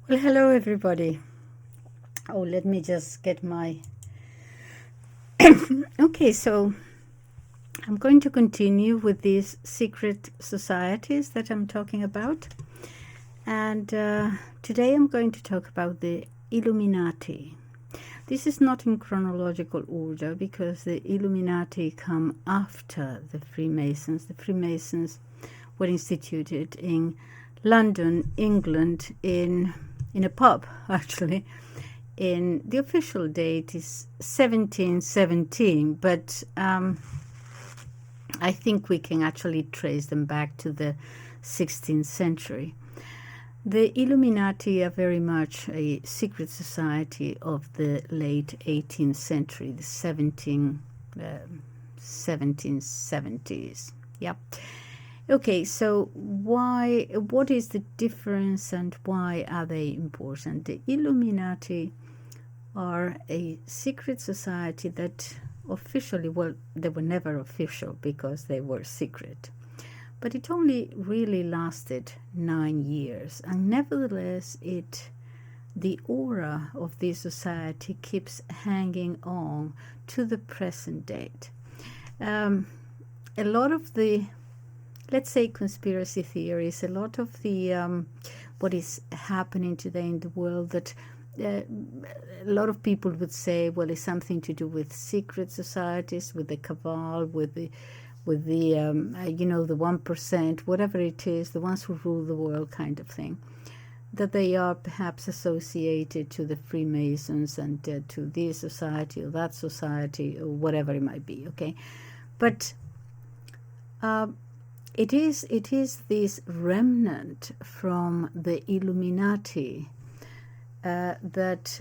Well, hello everybody. Oh, let me just get my... Okay, so I'm going to continue with these secret societies that I'm talking about. And today I'm going to talk about the Illuminati. This is not in chronological order because the Illuminati come after the Freemasons. The Freemasons were instituted in London, England, in a pub, actually. In the official date is 1717, but I think we can actually trace them back to the 16th century. The Illuminati are very much a secret society of the late 18th century, the 1770s. Yep. Okay, so what is the difference and why are they important? The Illuminati are a secret society that officially, well, they were never official because they were secret. But it only really lasted 9 years. And nevertheless, the aura of this society keeps hanging on to the present date. A lot of the, let's say, conspiracy theories, a lot of the what is happening today in the world that a lot of people would say, well, it's something to do with secret societies, with the cabal, with the the 1%, whatever it is, the ones who rule the world kind of thing, that they are perhaps associated to the Freemasons and to this society or that society or whatever it might be, okay? But it is this remnant from the Illuminati that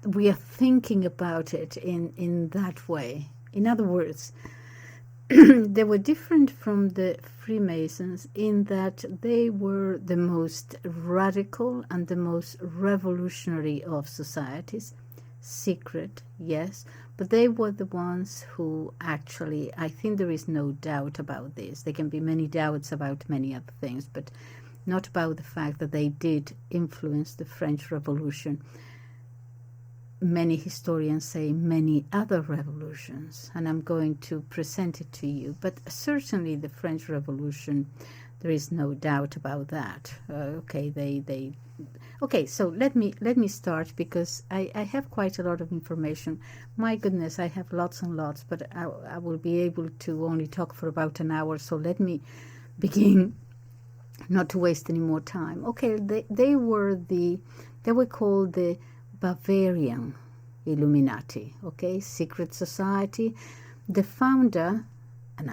we are thinking about it in that way. In other words, they were different from the Freemasons in that they were the most radical and the most revolutionary of societies. Secret, yes, but they were the ones who actually, I think there is no doubt about this. There can be many doubts about many other things, but not about the fact that they did influence the French Revolution. Many historians say many other revolutions, and I'm going to present it to you. But certainly the French Revolution, there is no doubt about that. Okay, so let me start because I have quite a lot of information. My goodness, I have lots and lots, but I will be able to only talk for about an hour. So let me begin, not to waste any more time. Okay, they were called the Bavarian Illuminati, okay, secret society. The founder, and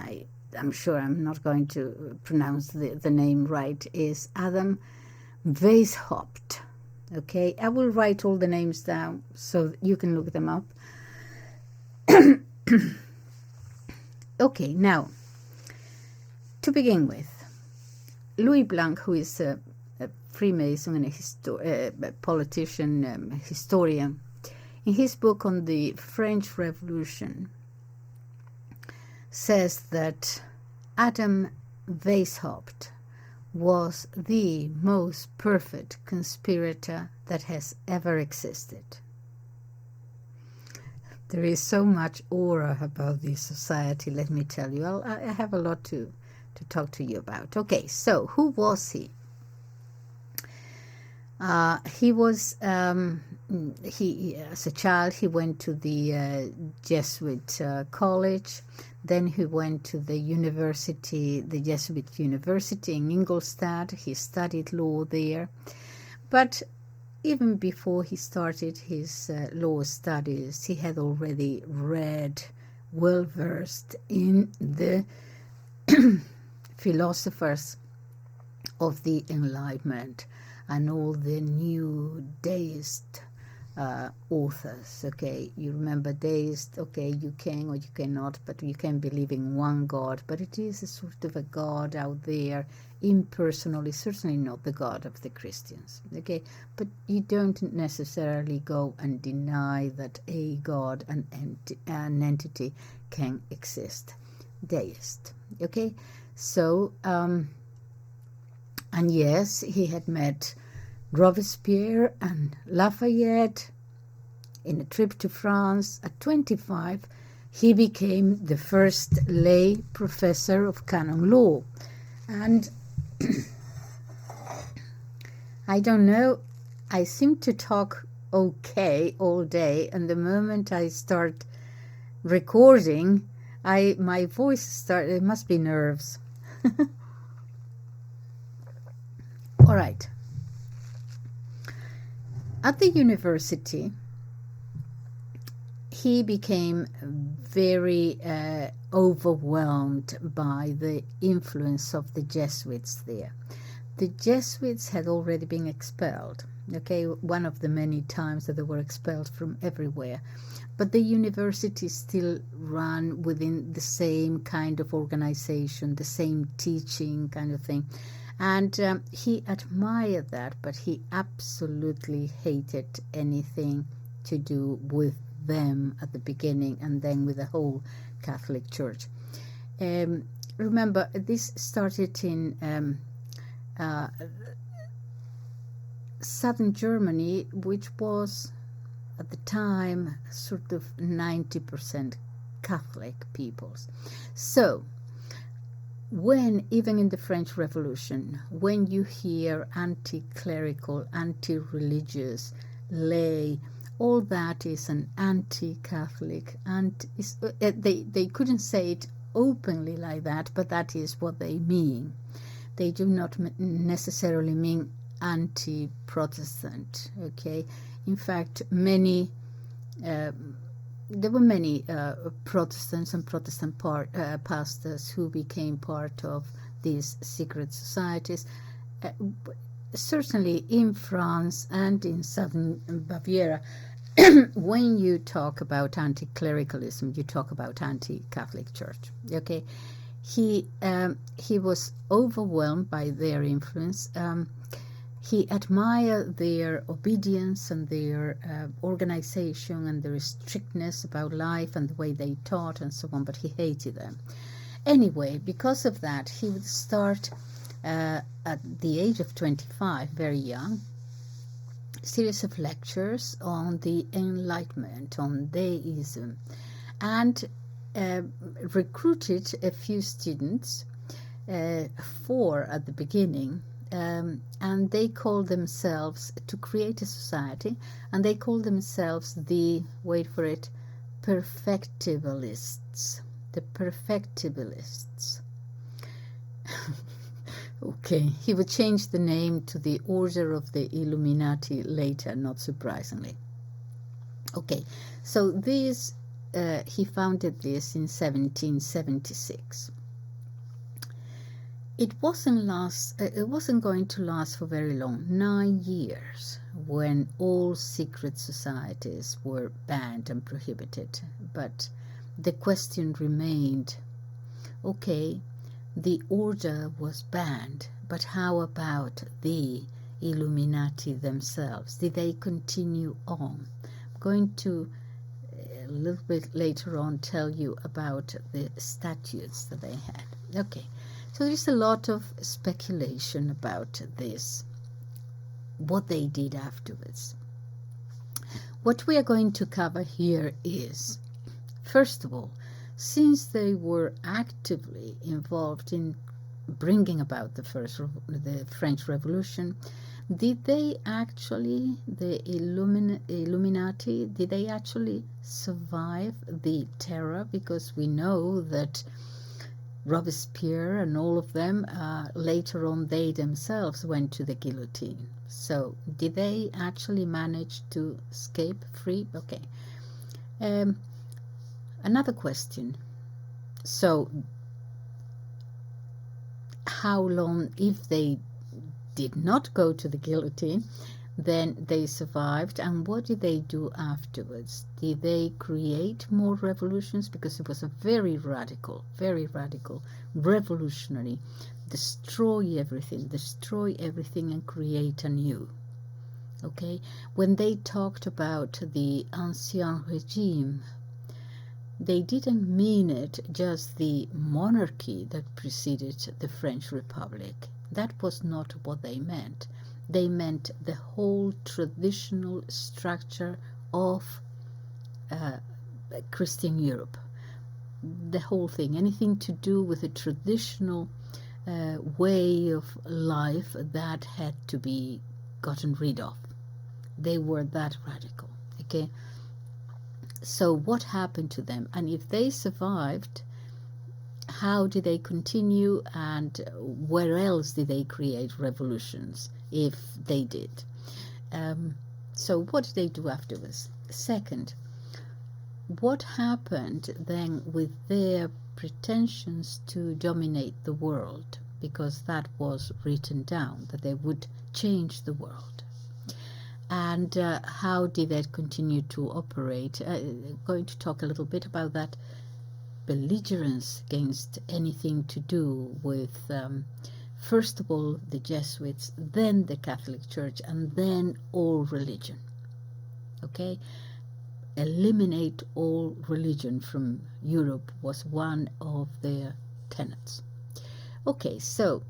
I'm sure I'm not going to pronounce the name right, is Adam Weishaupt, okay. I will write all the names down so you can look them up. Okay, now, to begin with, Louis Blanc, who is a Freemason and a politician, historian, in his book on the French Revolution, says that Adam Weishaupt was the most perfect conspirator that has ever existed. There is so much aura about this society, let me tell you. I have a lot to talk to you about. Okay, so who was he? He was, as a child, he went to the Jesuit college. Then he went to the university, the Jesuit University in Ingolstadt. He studied law there. But even before he started his law studies, he had already read, well-versed in the philosophers of the Enlightenment and all the new deist authors, okay? You remember deist, okay, you can or you cannot, but you can believe in one God, but it is a sort of a God out there, impersonal, is certainly not the God of the Christians, okay? But you don't necessarily go and deny that a God, an entity can exist. Deist, okay? So, And yes, he had met Robespierre and Lafayette in a trip to France. At 25, he became the first lay professor of canon law. And I don't know, I seem to talk okay all day, and the moment I start recording, my voice starts, it must be nerves. All right. At the university, he became very overwhelmed by the influence of the Jesuits there. The Jesuits had already been expelled, okay, one of the many times that they were expelled from everywhere. But the university still ran within the same kind of organization, the same teaching kind of thing. And he admired that, but he absolutely hated anything to do with them at the beginning and then with the whole Catholic Church. Remember, this started in southern Germany, which was at the time sort of 90% Catholic peoples. So when, even in the French Revolution, when you hear anti-clerical, anti-religious, lay, all that is an anti-Catholic, and they couldn't say it openly like that, but that is what they mean. They do not necessarily mean anti-Protestant, okay? In fact, there were many Protestants and Protestant pastors who became part of these secret societies. Certainly in France and in southern Bavaria, when you talk about anti-clericalism, you talk about anti-Catholic Church. Okay, he was overwhelmed by their influence. He admired their obedience and their organization and their strictness about life and the way they taught and so on, but he hated them. Anyway, because of that, he would start at the age of 25, very young, a series of lectures on the Enlightenment, on deism, and recruited a few students, 4 at the beginning, and they called themselves, to create a society, and they called themselves the, wait for it, perfectibilists. The perfectibilists. Okay, he would change the name to the Order of the Illuminati later, not surprisingly. Okay, so this, he founded this in 1776. It wasn't going to last for very long, 9 years, when all secret societies were banned and prohibited. But the question remained, okay, the order was banned, but how about the Illuminati themselves? Did they continue on? I'm going to, a little bit later on, tell you about the statutes that they had. Okay. So there's a lot of speculation about this, what they did afterwards. What we are going to cover here is, first of all, since they were actively involved in bringing about the French Revolution, did they actually, the Illuminati, did they actually survive the terror? Because we know that Robespierre and all of them, later on they themselves went to the guillotine. So did they actually manage to escape free? Okay. Another question. So how long, if they did not go to the guillotine, then they survived, and what did they do afterwards? Did they create more revolutions? Because it was a very radical, revolutionary, destroy everything and create anew. Okay, when they talked about the Ancien Regime, they didn't mean it just the monarchy that preceded the French Republic. That was not what they meant. They meant the whole traditional structure of Christian Europe. The whole thing, anything to do with a traditional way of life, that had to be gotten rid of. They were that radical. Okay, so what happened to them, and if they survived, how did they continue, and where else did they create revolutions if they did? So what did they do afterwards? Second, what happened then with their pretensions to dominate the world? Because that was written down, that they would change the world. And how did that continue to operate? I'm going to talk a little bit about that. Belligerence against anything to do with, first of all, the Jesuits, then the Catholic Church, and then all religion. Okay? Eliminate all religion from Europe was one of their tenets. Okay, so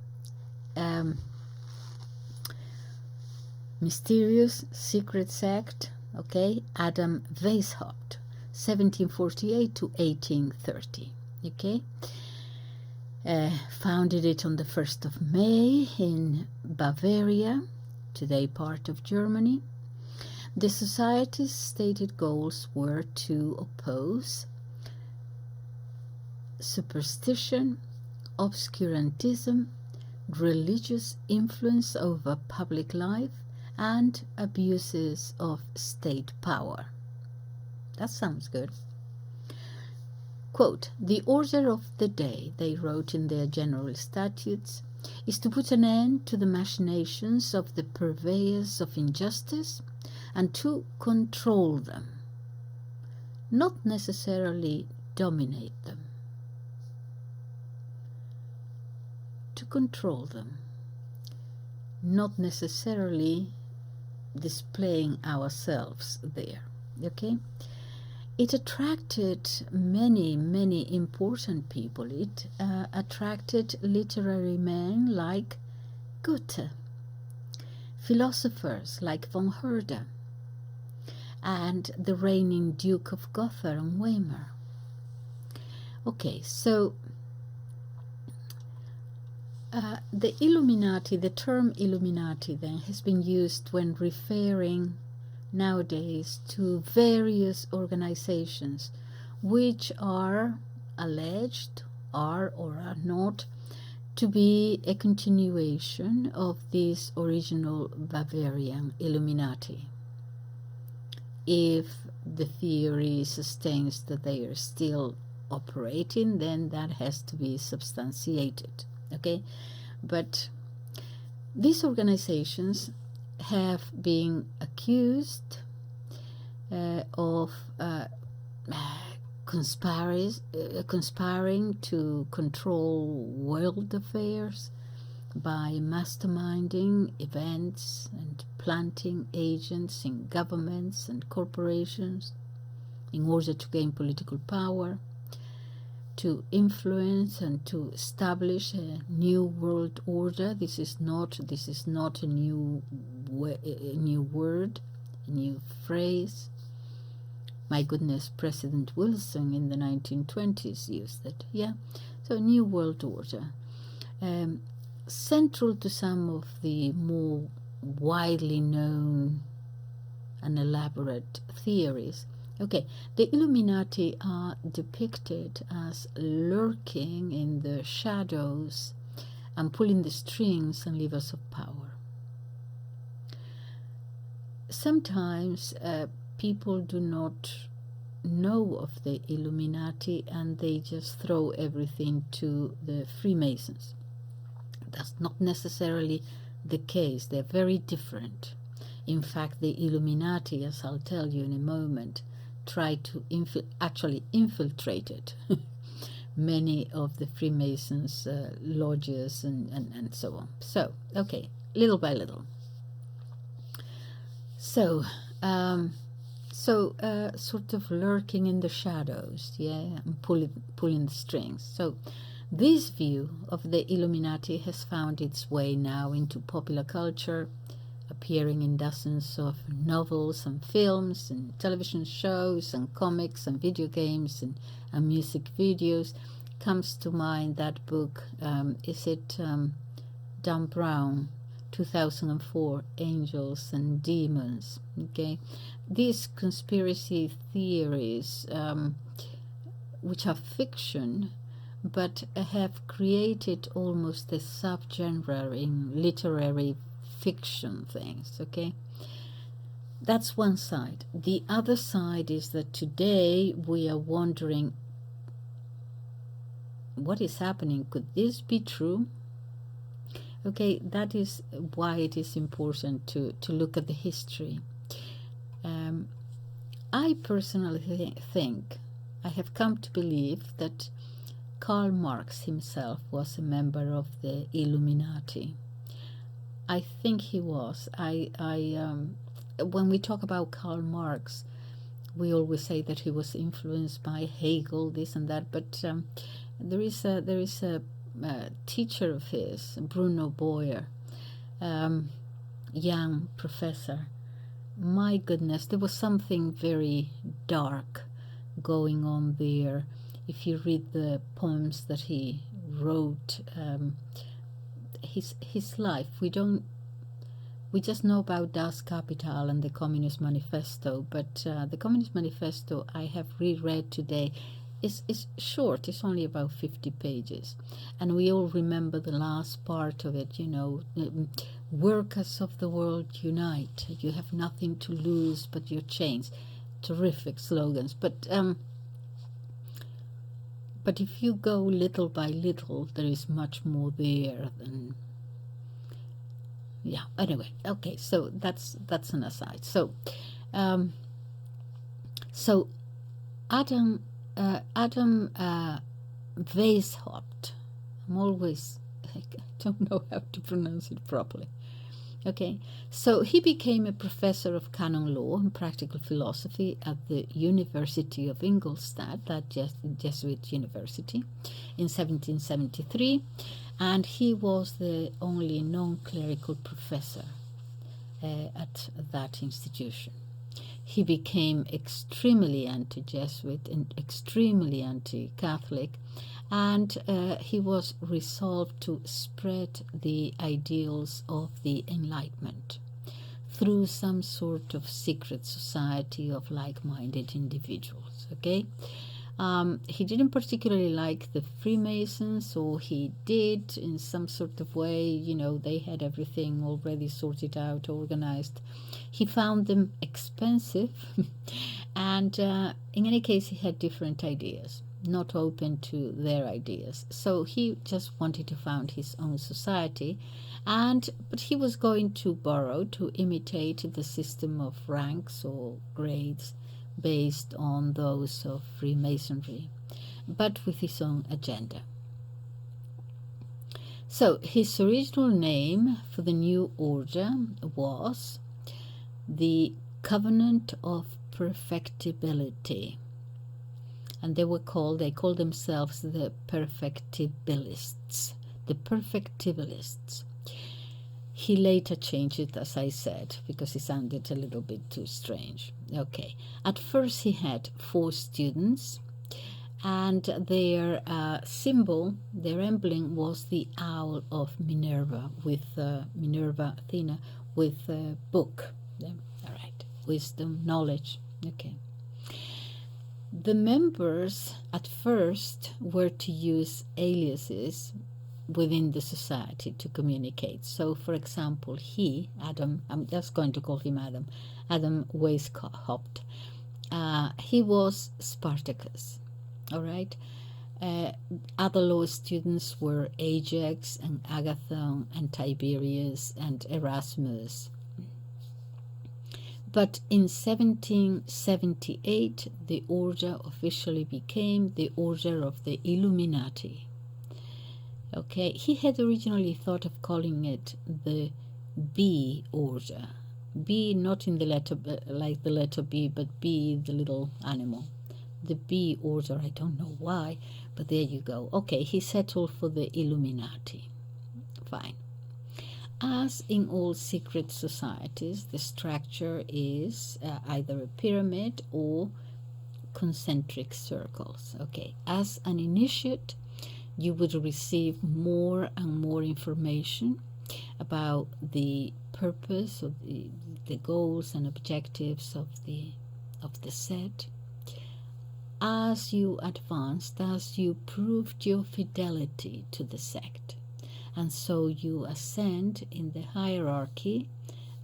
mysterious secret sect, okay, Adam Weishaupt, 1748 to 1830, okay, founded it on the 1st of May in Bavaria, today part of Germany. The society's stated goals were to oppose superstition, obscurantism, religious influence over public life, and abuses of state power. That sounds good. Quote, "The order of the day," they wrote in their general statutes, "is to put an end to the machinations of the purveyors of injustice and to control them, not necessarily dominate them. To control them, not necessarily displaying ourselves there." Okay? It attracted many, many important people. It attracted literary men like Goethe, philosophers like von Herder, and the reigning Duke of Gotha and Weimar. Okay, so the Illuminati, the term Illuminati then, has been used when referring nowadays to various organizations which are alleged, are or are not, to be a continuation of this original Bavarian Illuminati. If the theory sustains that they are still operating, then that has to be substantiated. Okay, but these organizations have been accused of conspiring to control world affairs by masterminding events and planting agents in governments and corporations in order to gain political power, to influence and to establish a new world order. This is not a new word, a new phrase. My goodness, President Wilson in the 1920s used it. Yeah, so new world order. Central to some of the more widely known and elaborate theories. Okay, the Illuminati are depicted as lurking in the shadows and pulling the strings and levers of power. Sometimes people do not know of the Illuminati and they just throw everything to the Freemasons. That's not necessarily the case. They're very different. In fact, the Illuminati, as I'll tell you in a moment, tried to actually infiltrated many of the Freemasons' lodges and so on. So, okay, little by little. So, sort of lurking in the shadows, yeah, and pulling the strings. So, This view of the Illuminati has found its way now into popular culture, appearing in dozens of novels and films and television shows and comics and video games and music videos. Comes to mind that book, is it Dan Brown, 2004, Angels and Demons. Okay, these conspiracy theories, which are fiction, but have created almost a subgenre in literary fiction things. Okay, that's one side. The other side is that today we are wondering, what is happening? Could this be true? Okay, that is why it is important to look at the history. I personally think, I have come to believe that Karl Marx himself was a member of the Illuminati. I think he was. When we talk about Karl Marx, we always say that he was influenced by Hegel, this and that, but there is a teacher of his, Bruno Boyer, young professor. My goodness, there was something very dark going on there. If you read the poems that he wrote, his life, we just know about Das Kapital and the Communist Manifesto, but the Communist Manifesto I have reread today is short. It's only about 50 pages, and we all remember the last part of it, workers of the world unite, you have nothing to lose but your chains. Terrific slogans, but if you go little by little, there is much more there than, yeah, anyway. Okay, so that's an aside. So Adam Weishaupt, I don't know how to pronounce it properly. Okay, so he became a professor of canon law and practical philosophy at the University of Ingolstadt, that Jesuit university, in 1773, and he was the only non-clerical professor at that institution. He became extremely anti-Jesuit and extremely anti-Catholic, and he was resolved to spread the ideals of the Enlightenment through some sort of secret society of like-minded individuals. Okay, he didn't particularly like the Freemasons, or he did in some sort of way. They had everything already sorted out, organized. He found them expensive, and in any case, he had different ideas, not open to their ideas. So he just wanted to found his own society, but he was going to borrow, to imitate the system of ranks or grades based on those of Freemasonry, but with his own agenda. So his original name for the new order was the Covenant of Perfectibility, and they called themselves the Perfectibilists. The Perfectibilists. He later changed it, as I said, because it sounded a little bit too strange. Okay. At first he had 4 students, and their symbol, their emblem, was the owl of Minerva, with Minerva Athena, with a book. Yeah. All right. Wisdom, knowledge. Okay. The members at first were to use aliases within the society to communicate. So, for example, Adam, I'm just going to call him Adam Weishaupt, he was Spartacus, all right? Other law students were Ajax and Agathon and Tiberius and Erasmus. But in 1778, the order officially became the Order of the Illuminati. Okay, he had originally thought of calling it the B order. B, not in the letter like the letter B, but B, the little animal. the B order. I don't know why, but there you go. Okay, he settled for the Illuminati. Fine. As in all secret societies, the structure is either a pyramid or concentric circles. Okay, as an initiate, you would receive more and more information about the purpose of the goals and objectives of the set. As you advanced, as you proved your fidelity to the sect, and so you ascend in the hierarchy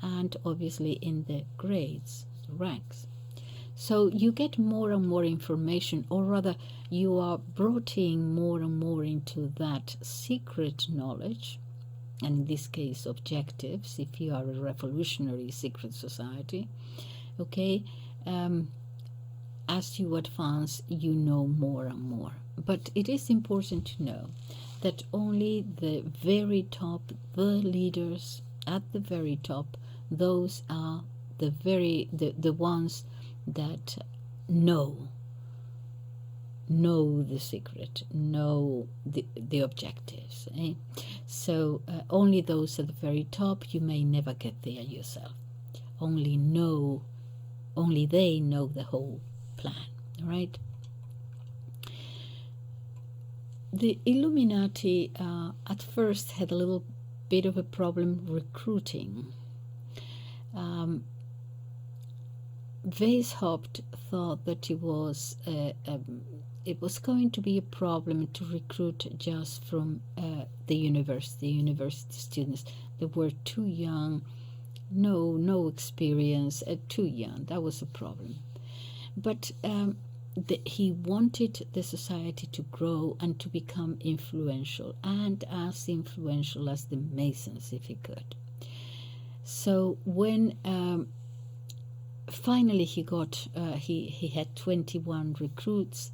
and obviously in the grades, ranks. So you get more and more information, or rather you are brought in more and more into that secret knowledge, and in this case objectives, if you are a revolutionary secret society. Okay, as you advance, you know more and more. But it is important to know that only the very top, the leaders at the very top, those are the ones that know the secret, know the objectives. So only those at the very top. You may never get there yourself. Only they know the whole plan. All right. The Illuminati at first had a little bit of a problem recruiting. Weishaupt thought that it was going to be a problem to recruit just from the university students. They were too young, no experience, too young. That was a problem. But he wanted the society to grow and to become influential, and as influential as the Masons, if he could. So when finally he got, he had 21 recruits.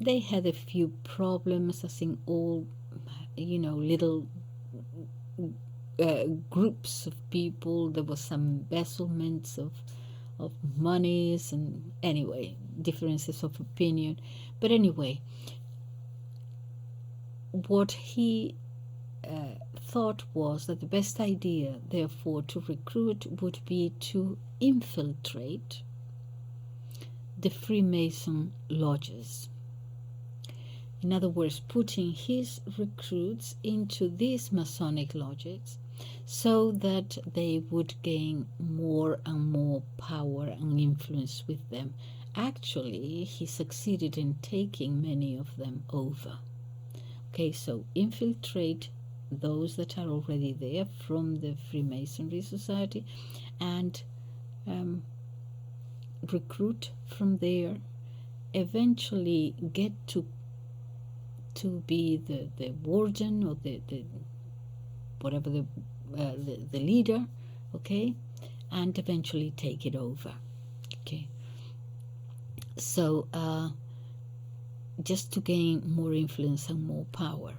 They had a few problems, as in all, little groups of people. There was some embezzlements of monies, and anyway, differences of opinion. But anyway, what he thought was that the best idea, therefore, to recruit would be to infiltrate the Freemason lodges. In other words, putting his recruits into these Masonic lodges so that they would gain more and more power and influence with them. Actually, he succeeded in taking many of them over. Okay, so infiltrate those that are already there from the Freemasonry Society, and recruit from there, eventually get to be the warden, or the whatever the leader, okay, and eventually take it over. Okay, so just to gain more influence and more power.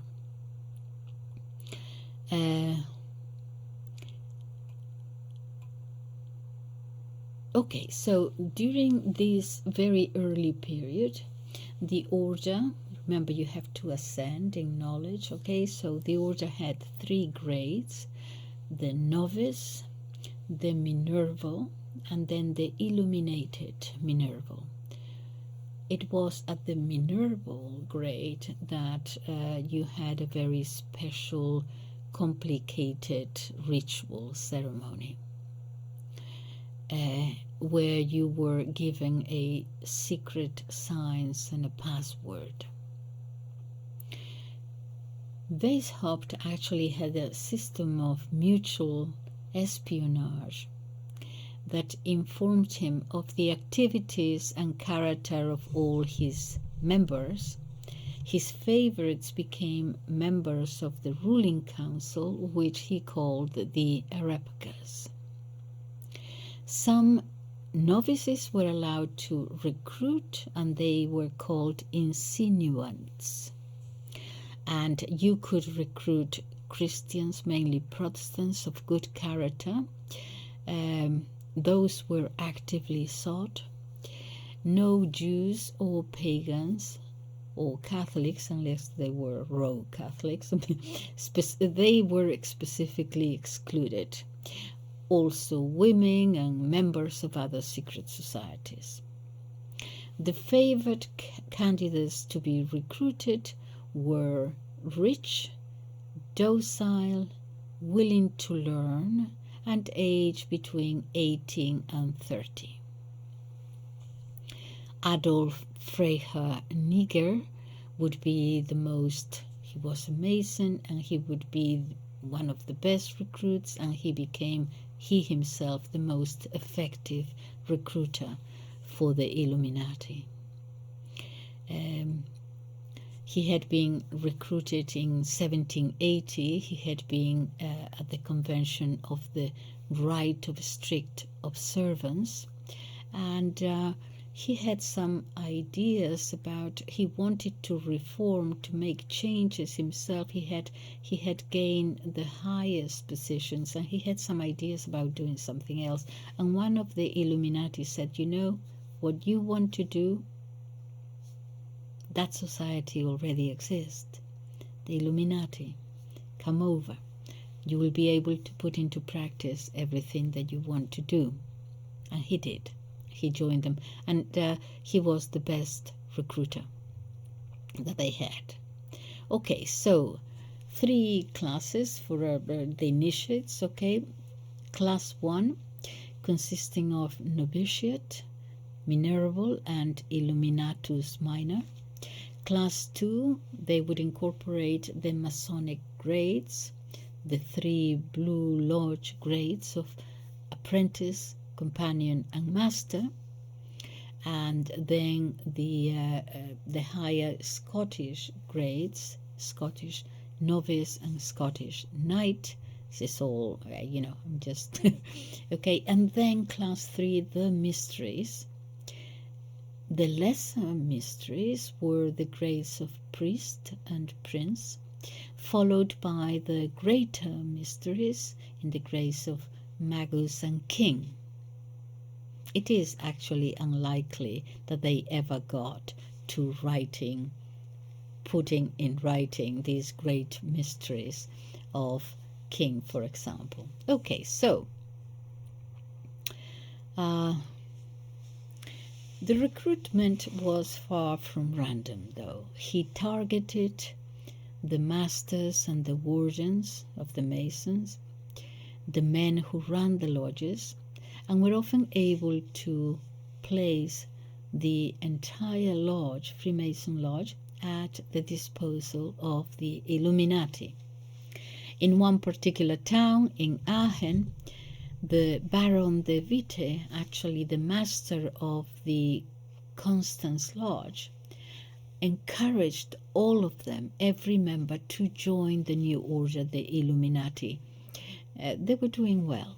Okay, so during this very early period, the order, remember you have to ascend in knowledge, okay, so the order had 3 grades: the novice, the Minerval, and then the illuminated Minerval. It was at the Minerval grade that you had a very special, complicated ritual ceremony, where you were given a secret signs and a password. Weishaupt actually had a system of mutual espionage that informed him of the activities and character of all his members. His favorites became members of the ruling council, which he called the Arepagus. Some novices were allowed to recruit, and they were called insinuants. And you could recruit Christians, mainly Protestants of good character. Those were actively sought. no Jews or pagans or Catholics, unless they were rogue Catholics. They were specifically excluded. Also women and members of other secret societies. The favored candidates to be recruited were rich, docile, willing to learn, and aged between 18 and 30. Adolph Freiger Kniegge would be he was a Mason, and he would be one of the best recruits, and he himself the most effective recruiter for the Illuminati. He had been recruited in 1780. He had been at the Convention of the Right of Strict Observance, and he had some ideas about, he wanted to reform, to make changes himself. He had gained the highest positions, and he had some ideas about doing something else. And one of the Illuminati said, you know, what you want to do, that society already exists. The Illuminati, come over. You will be able to put into practice everything that you want to do. And he did. He joined them, and he was the best recruiter that they had. Okay, so 3 classes for the initiates. Okay, class 1 consisting of novitiate, minerval, and illuminatus minor. Class 2, they would incorporate the Masonic grades, the 3 Blue Lodge grades of apprentice, companion, and master, and then the higher Scottish grades, Scottish novice and Scottish knight. This is all, I'm just okay. And then class 3, the mysteries. The lesser mysteries were the grades of priest and prince, followed by the greater mysteries in the grades of magus and king. It is actually unlikely that they ever got to putting in writing these great mysteries of king, for example. Okay, so the recruitment was far from random, though. He targeted the masters and the wardens of the Masons, the men who ran the lodges, and were often able to place the entire lodge, Freemason lodge, at the disposal of the Illuminati. In one particular town, in Aachen, the Baron de Witte, actually the master of the Constance Lodge, encouraged all of them, every member, to join the new order, the Illuminati. They were doing well.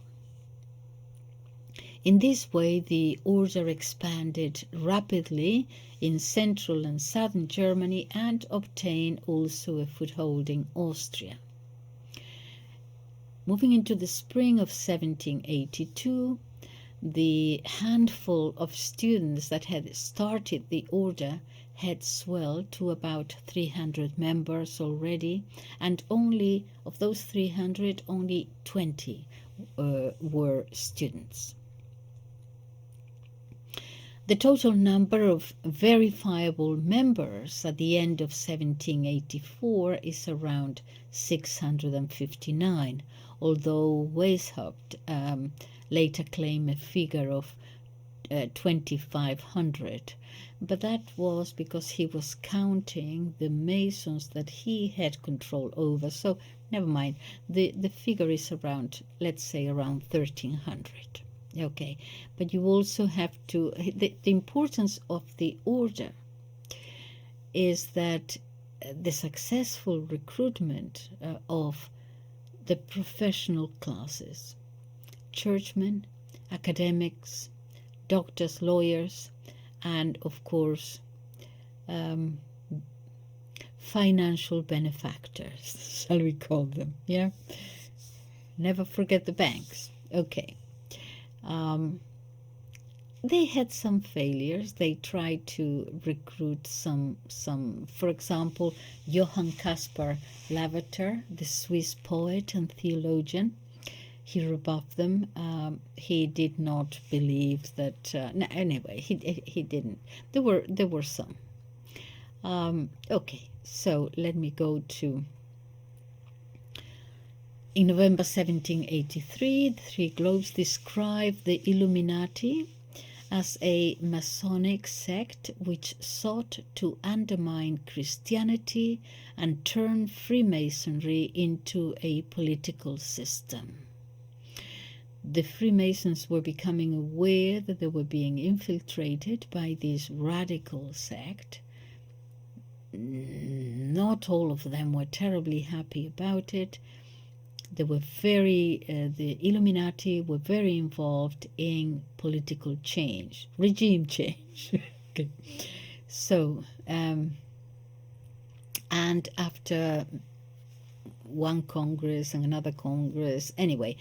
In this way, the order expanded rapidly in central and southern Germany and obtained also a foothold in Austria. Moving into the spring of 1782, the handful of students that had started the order had swelled to about 300 members already, and only of those 300, only 20 were students. The total number of verifiable members at the end of 1784 is around 659, although Weishaupt later claimed a figure of 2,500. But that was because he was counting the Masons that he had control over. So never mind. The figure is around, let's say, around 1,300. Okay, but you also have to, the importance of the order is that the successful recruitment of the professional classes, churchmen, academics, doctors, lawyers, and of course financial benefactors, shall we call them? Yeah, never forget the banks. Okay. they had some failures. They tried to recruit some, for example, Johann Caspar Lavater, the Swiss poet and theologian. He rebuffed them. He did not believe that. No, anyway, he didn't. There were some. Okay, so let me go to. In November 1783, the Three Globes described the Illuminati as a Masonic sect which sought to undermine Christianity and turn Freemasonry into a political system. The Freemasons were becoming aware that they were being infiltrated by this radical sect. Not all of them were terribly happy about it. They were the Illuminati were very involved in political change, regime change. Okay. So, and after one Congress and another Congress, anyway,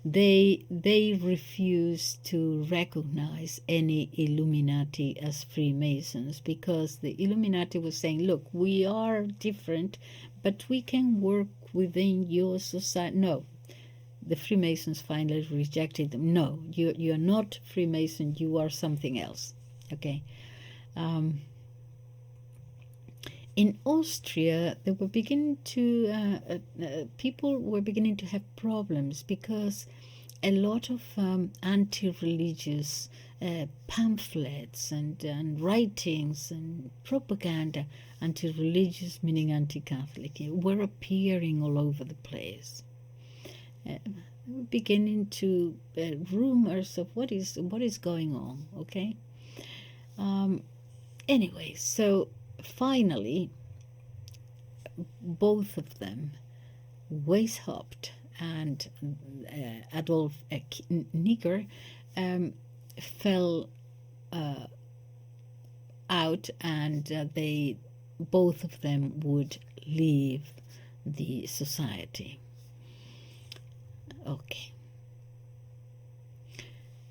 they refused to recognize any Illuminati as Freemasons, because the Illuminati was saying, look, we are different, but we can work within your society. No, the Freemasons finally rejected them. No, you're not Freemason, you are something else. Okay. In Austria, they were beginning to people were beginning to have problems, because a lot of anti-religious pamphlets and writings and propaganda, anti-religious meaning anti-Catholic, were appearing all over the place. Beginning to rumors of what is going on. Okay. Anyway, so finally, both of them, Weishaupt and Adolph Knieger, fell out, and they both of them would leave the society. Okay.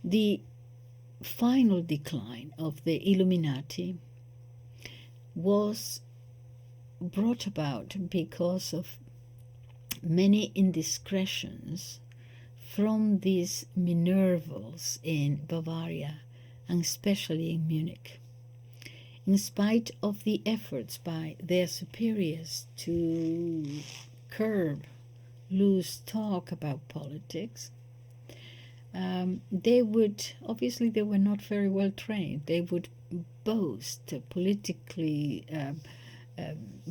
The final decline of the Illuminati was brought about because of many indiscretions from these Minervals in Bavaria, and especially in Munich. In spite of the efforts by their superiors to curb loose talk about politics, they were not very well trained. They would boast politically,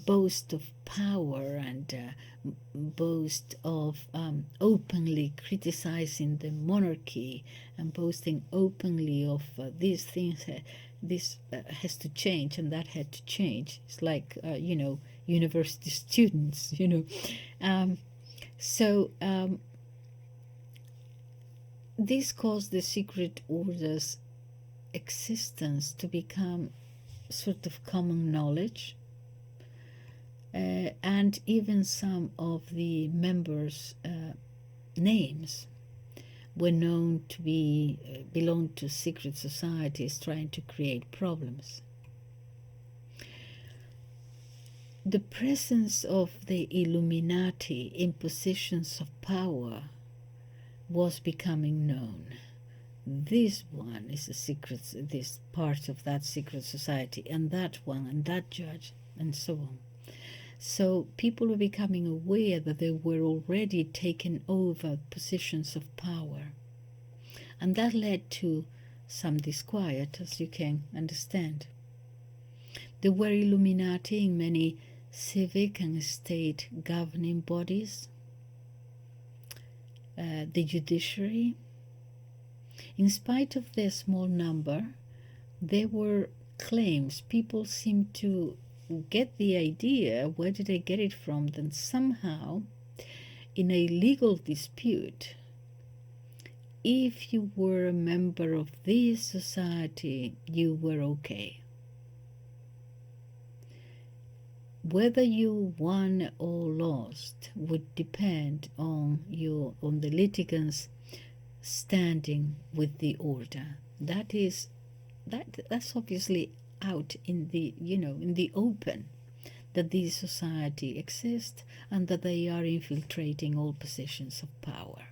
boast of power, and boast of openly criticizing the monarchy, and boasting openly of these things. This has to change, and that had to change. It's like university students. So this caused the secret order's existence to become sort of common knowledge, and even some of the members' names were known to belong to secret societies trying to create problems. The presence of the Illuminati in positions of power was becoming known. This one is a secret, this part of that secret society, and that one, and that judge, and so on. So people were becoming aware that they were already taking over positions of power. And that led to some disquiet, as you can understand. There were Illuminati in many civic and state governing bodies, the judiciary. In spite of their small number, there were claims. People seemed to get the idea, where did they get it from, that somehow in a legal dispute, if you were a member of this society, you were okay. Whether you won or lost would depend on the litigants standing with the order. that's obviously out in the in the open, that these society exists and that they are infiltrating all positions of power.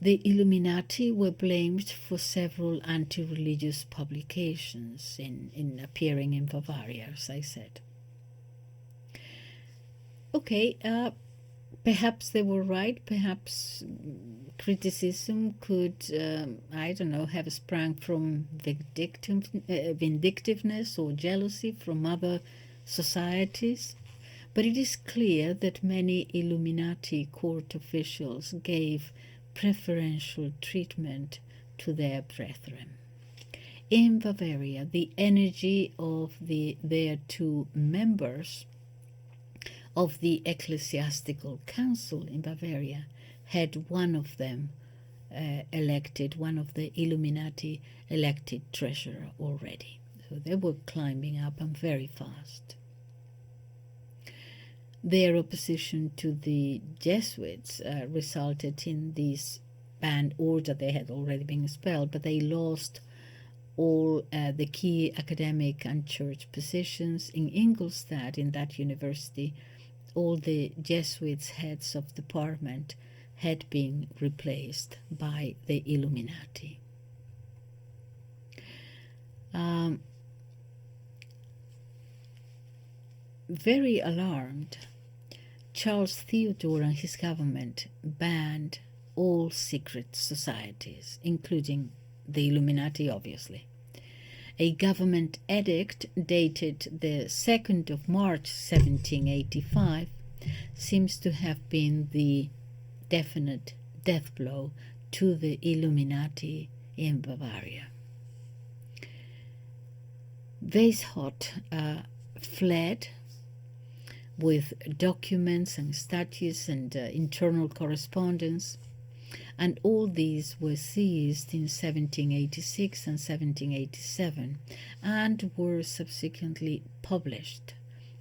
The Illuminati were blamed for several anti-religious publications in appearing in Bavaria, as I said. Okay, perhaps they were right. Perhaps criticism could, I don't know, have sprung from vindictiveness or jealousy from other societies. But it is clear that many Illuminati court officials gave preferential treatment to their brethren. In Bavaria, the energy of their two members of the ecclesiastical council in Bavaria had one of them elected, one of the Illuminati elected treasurer already. So they were climbing up and very fast. Their opposition to the Jesuits resulted in this banned order. They had already been expelled, but they lost all the key academic and church positions in Ingolstadt, in that university. All the Jesuits' heads of department had been replaced by the Illuminati. Very alarmed, Charles Theodore and his government banned all secret societies, including the Illuminati, obviously. A government edict dated the 2nd of March 1785 seems to have been the definite death blow to the Illuminati in Bavaria. Weishaupt fled with documents and statutes and internal correspondence, and all these were seized in 1786 and 1787 and were subsequently published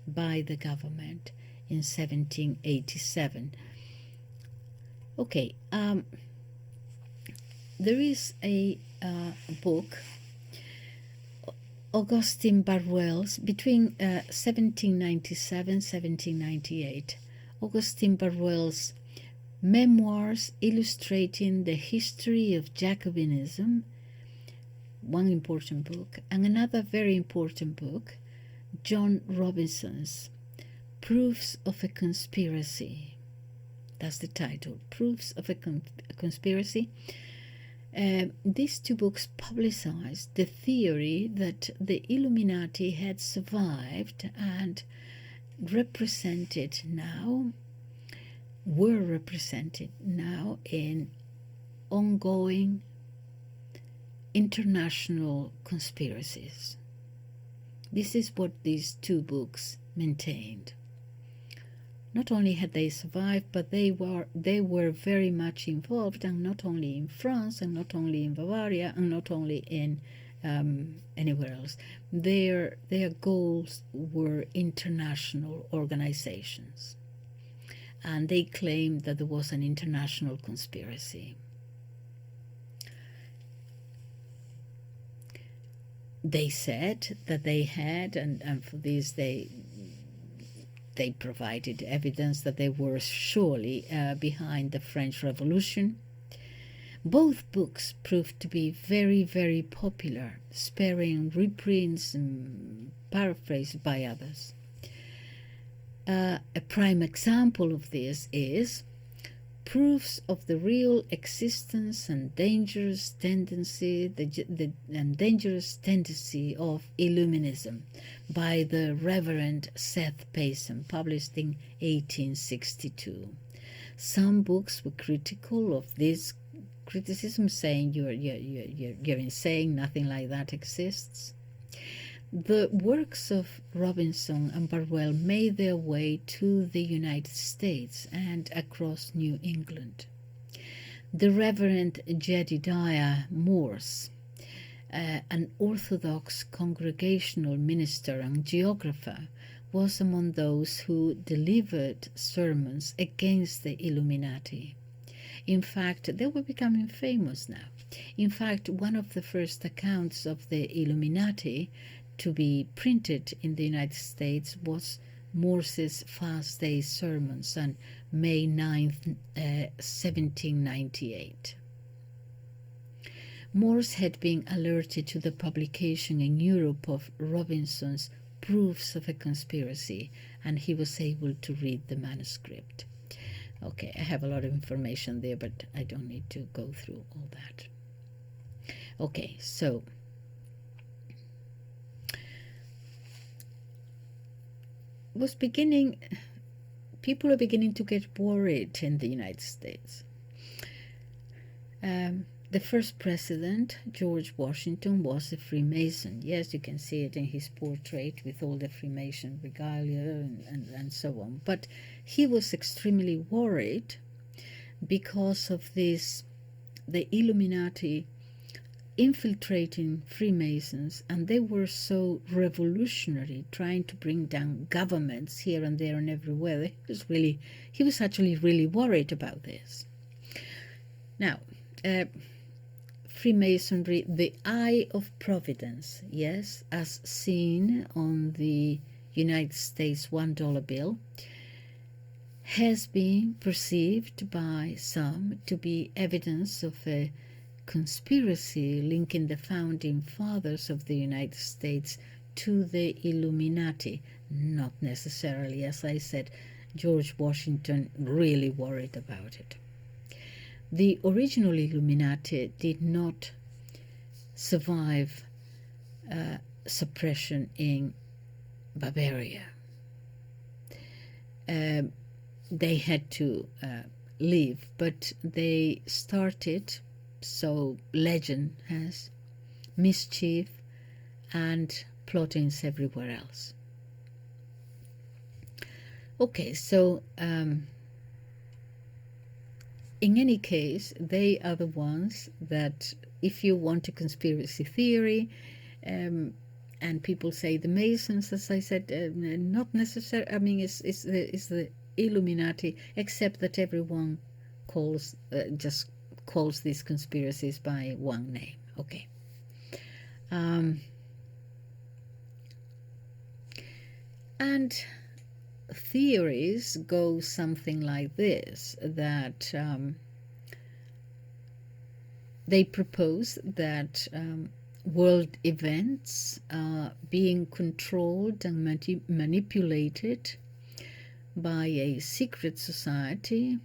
by the government in 1787. Okay, there is a book, Augustin Barruel's, between 1797-1798, Augustin Barruel's Memoirs illustrating the history of Jacobinism, one important book, and another very important book, John Robinson's Proofs of a Conspiracy. That's the title, Proofs of a Conspiracy. These two books publicized the theory that the Illuminati had survived and were represented now in ongoing international conspiracies. This is what these two books maintained. Not only had they survived, but they were very much involved, and not only in France, and not only in Bavaria, and not only in anywhere else. Their goals were international organizations, and they claimed that there was an international conspiracy. They said that they had, and for this they provided evidence that they were surely behind the French Revolution. Both books proved to be very, very popular, sparing reprints and paraphrased by others. A prime example of this is Proofs of the Real Existence and Dangerous Tendency of Illuminism by the Reverend Seth Payson, published in 1862. Some books were critical of this criticism, saying you're insane, nothing like that exists. The works of Robinson and Barruel made their way to the United States and across New England. The Reverend Jedediah Morse, an Orthodox congregational minister and geographer, was among those who delivered sermons against the Illuminati. In fact, they were becoming famous now. In fact, one of the first accounts of the Illuminati to be printed in the United States was Morse's Fast Day Sermons on May 9th, 1798. Morse had been alerted to the publication in Europe of Robinson's Proofs of a Conspiracy, and he was able to read the manuscript. Okay, I have a lot of information there, but I don't need to go through all that. Okay, so people are beginning to get worried in the United States. The first president, George Washington, was a Freemason. Yes, you can see it in his portrait with all the Freemason regalia and so on. But he was extremely worried because of the Illuminati infiltrating Freemasons, and they were so revolutionary, trying to bring down governments here and there and everywhere. He was actually really worried about this. Now, Freemasonry, the eye of providence, yes, as seen on the United States $1 bill, has been perceived by some to be evidence of a conspiracy linking the founding fathers of the United States to the Illuminati. Not necessarily, as I said, George Washington really worried about it. The original Illuminati did not survive suppression in Bavaria. They had to leave, but they started, so legend has, mischief and plottings everywhere else. Okay, so in any case, they are the ones that, if you want a conspiracy theory, and people say the Masons, as I said, not necessarily, I mean, it's the Illuminati, except that everyone just calls these conspiracies by one name. Okay. And theories go something like this, that they propose that world events are being controlled and manipulated by a secret society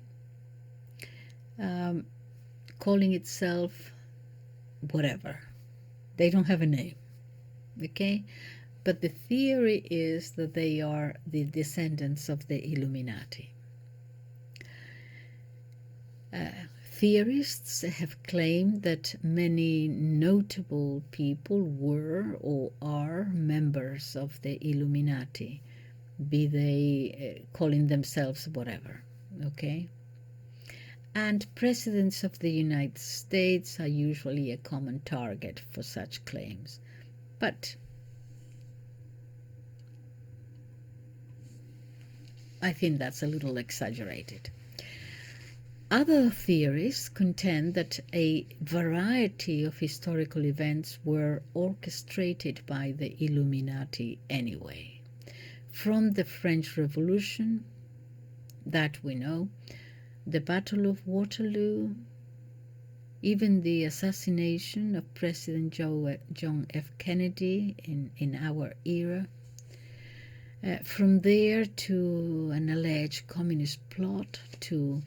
calling itself whatever. They don't have a name, okay? But the theory is that they are the descendants of the Illuminati. Theorists have claimed that many notable people were or are members of the Illuminati, be they calling themselves whatever, okay? And presidents of the United States are usually a common target for such claims. But I think that's a little exaggerated. Other theories contend that a variety of historical events were orchestrated by the Illuminati anyway. From the French Revolution, that we know, the Battle of Waterloo, even the assassination of President John F. Kennedy in our era, from there to an alleged communist plot to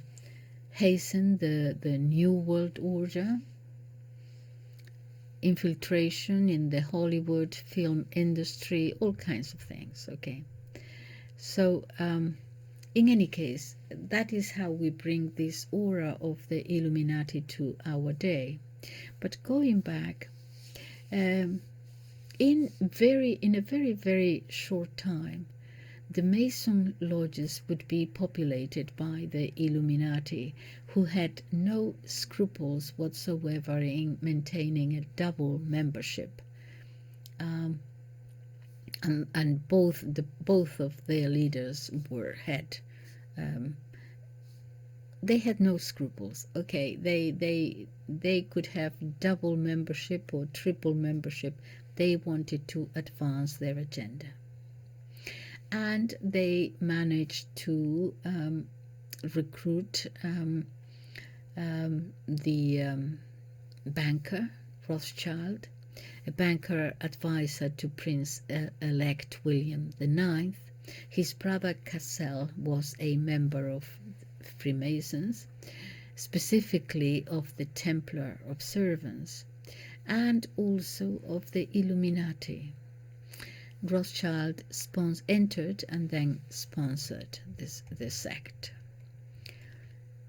hasten the New World Order, infiltration in the Hollywood film industry, all kinds of things, okay? So, in any case, that is how we bring this aura of the Illuminati to our day. But going back, in a very, very short time, the Mason lodges would be populated by the Illuminati, who had no scruples whatsoever in maintaining a double membership. And both of their leaders had they had no scruples. Okay, they could have double membership or triple membership. They wanted to advance their agenda, and they managed to recruit the banker Rothschild, a banker advisor to Prince-elect William IX. His brother Cassel was a member of Freemasons, specifically of the Templar observance, and also of the Illuminati. Rothschild entered and then sponsored this sect.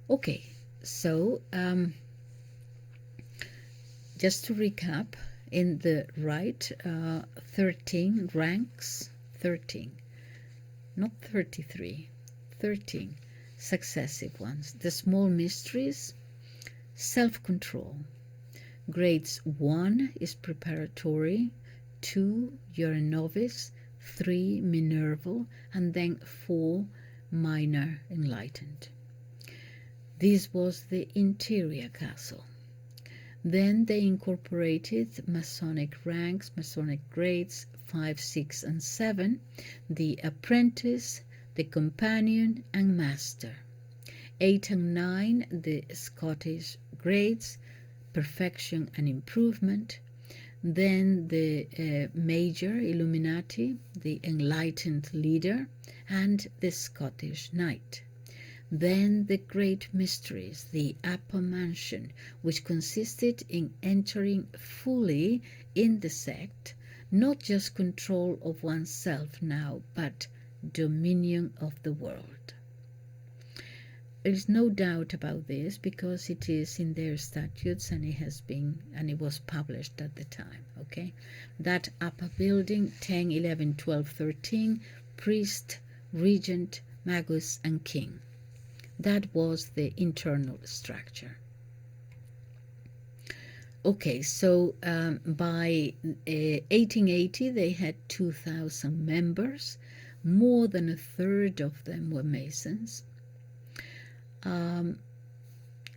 Okay, so just to recap, in the right, 13 ranks, 13, not 33, 13 successive ones. The small mysteries, self-control. Grades 1 is preparatory, 2 you're a novice, 3 minerval, and then 4 minor enlightened. This was the interior castle. Then they incorporated Masonic ranks, Masonic grades 5, 6, and 7, the apprentice, the companion, and master. 8 and 9, the Scottish grades, perfection and improvement. Then the major Illuminati, the enlightened leader, and the Scottish knight. Then the great mysteries, the upper mansion, which consisted in entering fully in the sect, not just control of oneself now, but dominion of the world. There is no doubt about this because it is in their statutes and it was published at the time. Okay, that upper building, 10, 11, 12, 13, priest, regent, magus, and king. That was the internal structure. Okay, so by 1880 they had 2,000 members. More than a third of them were Masons.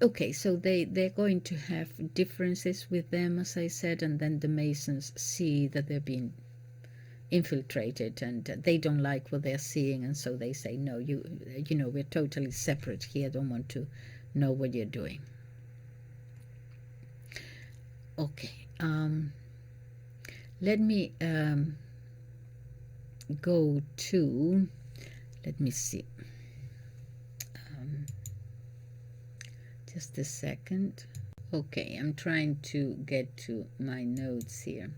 Okay, so they're going to have differences with them, as I said, and then the Masons see that they're being infiltrated and they don't like what they're seeing, and so they say, no, you know, we're totally separate here, I don't want to know what you're doing. Okay, let me go to, let me see, just a second. Okay, I'm trying to get to my notes here.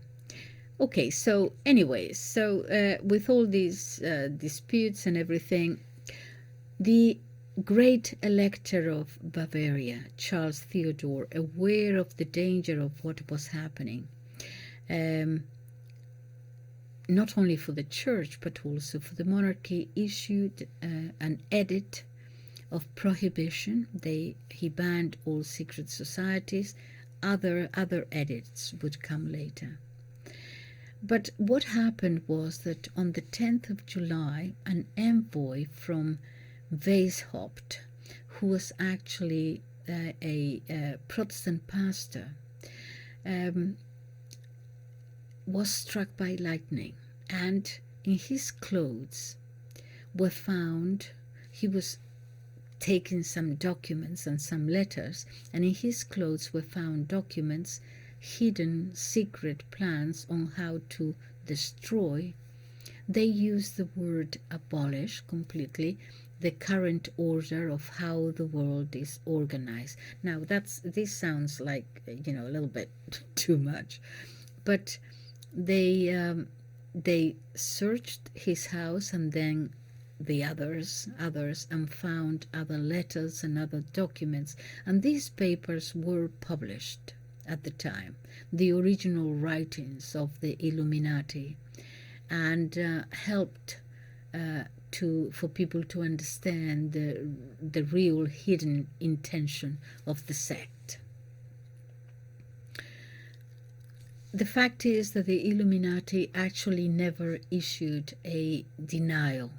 Okay, so anyways, so with all these disputes and everything, the great elector of Bavaria, Charles Theodore, aware of the danger of what was happening, not only for the church but also for the monarchy, issued an edict of prohibition. He banned all secret societies. Other edicts would come later. But what happened was that on the 10th of July, an envoy from Weishaupt, who was actually a Protestant pastor, was struck by lightning, and in his clothes were found, he was taking some documents and some letters, and in his clothes were found documents, hidden secret plans on how to destroy. They use the word abolish completely the current order of how the world is organized. Now this sounds like, you know, a little bit too much, but they searched his house and then the others and found other letters and other documents, and these papers were published at the time, the original writings of the Illuminati, and helped for people to understand the real hidden intention of the sect. The fact is that the Illuminati actually never issued a denial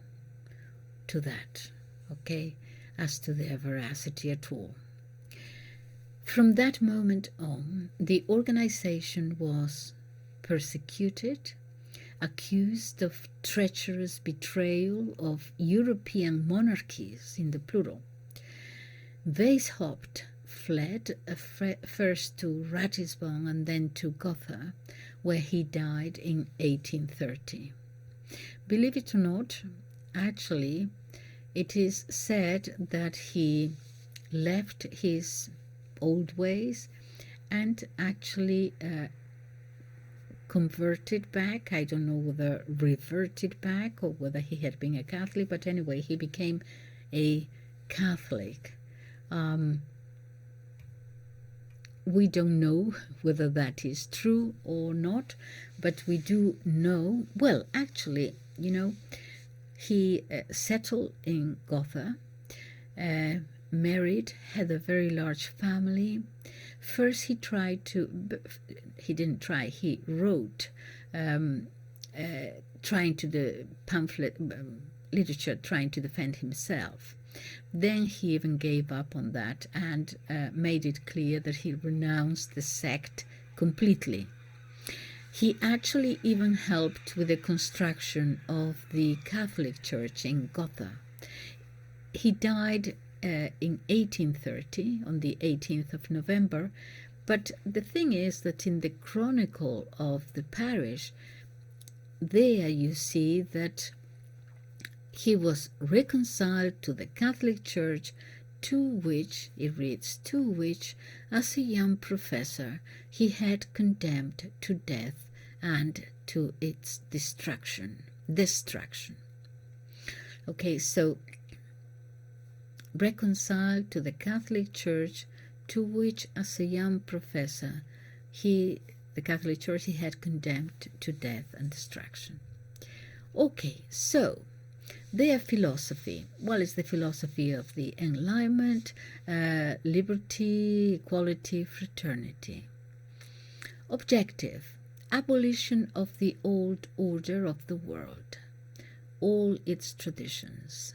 to that, okay? as to their veracity at all. From that moment on, the organization was persecuted, accused of treacherous betrayal of European monarchies in the plural. Weishaupt fled first to Ratisbon and then to Gotha, where he died in 1830. Believe it or not, actually, it is said that he left his old ways and actually converted back. I don't know whether reverted back or whether he had been a Catholic, but anyway, he became a Catholic. We don't know whether that is true or not, but we do know, well, actually, he settled in Gotha, married, had a very large family. First he wrote, trying to the pamphlet literature, trying to defend himself. Then he even gave up on that and made it clear that he renounced the sect completely. He actually even helped with the construction of the Catholic Church in Gotha. He died in 1830, on the 18th of November, but the thing is that in the chronicle of the parish, there you see that he was reconciled to the Catholic Church, to which, it reads, to which, as a young professor, he had condemned to death and to its destruction. Okay, so reconciled to the Catholic Church, to which, as a young professor, the Catholic Church, he had condemned to death and destruction. Okay, so their philosophy, well, it's the philosophy of the Enlightenment, liberty, equality, fraternity. Objective: abolition of the old order of the world, all its traditions.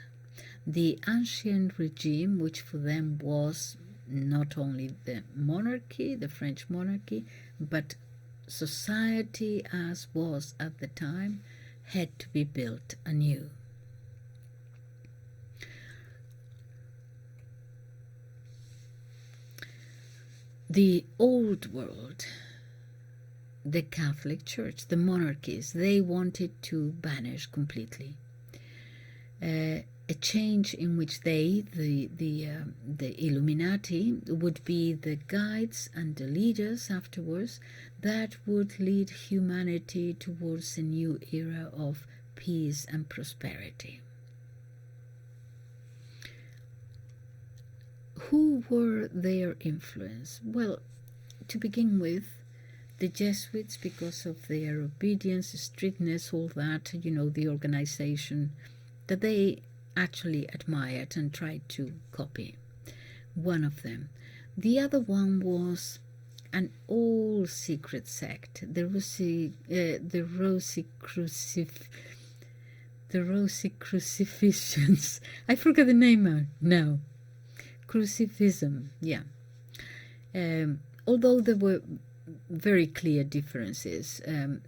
The ancient regime, which for them was not only the monarchy, the French monarchy, but society as was at the time, had to be built anew. The old world, the Catholic Church, the monarchies, they wanted to banish completely. A change in which the Illuminati would be the guides and the leaders afterwards that would lead humanity towards a new era of peace and prosperity. Who were their influence? Well, to begin with, the Jesuits, because of their obedience, strictness, all that, the organization that they actually admired and tried to copy. One of them. The other one was an all secret sect, the Rosicrucifixions. I forgot the name now. Crucifism, yeah. Although there were very clear differences,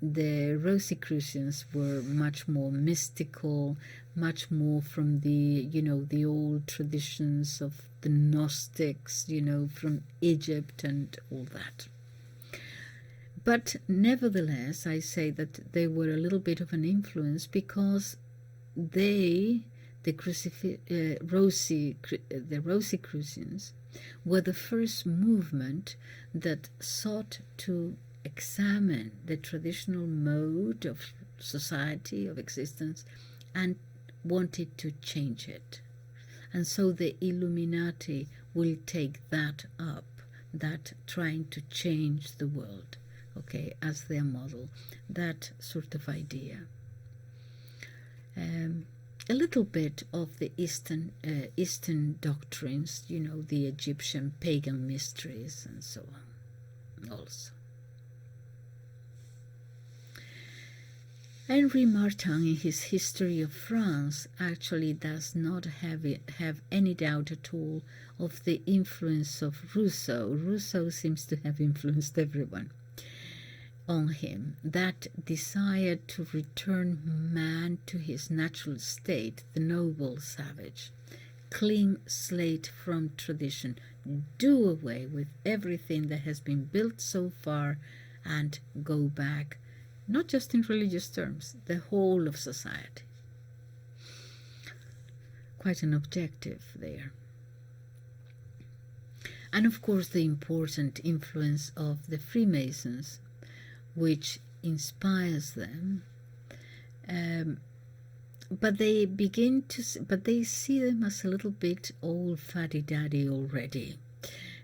the Rosicrucians were much more mystical, much more from the old traditions of the Gnostics, from Egypt and all that. But nevertheless, I say that they were a little bit of an influence because the Rosicrucians were the first movement that sought to examine the traditional mode of society, of existence, and wanted to change it. And so the Illuminati will take that up, that trying to change the world, okay, as their model, that sort of idea. A little bit of the Eastern doctrines, the Egyptian pagan mysteries and so on also. Henri Martin, in his History of France, actually does not have any doubt at all of the influence of Rousseau. Rousseau seems to have influenced everyone on him. That desire to return man to his natural state, the noble savage, clean slate from tradition, do away with everything that has been built so far and go back, not just in religious terms, the whole of society. Quite an objective there. And of course the important influence of the Freemasons, which inspires them, but they see them as a little bit old fuddy-duddy already.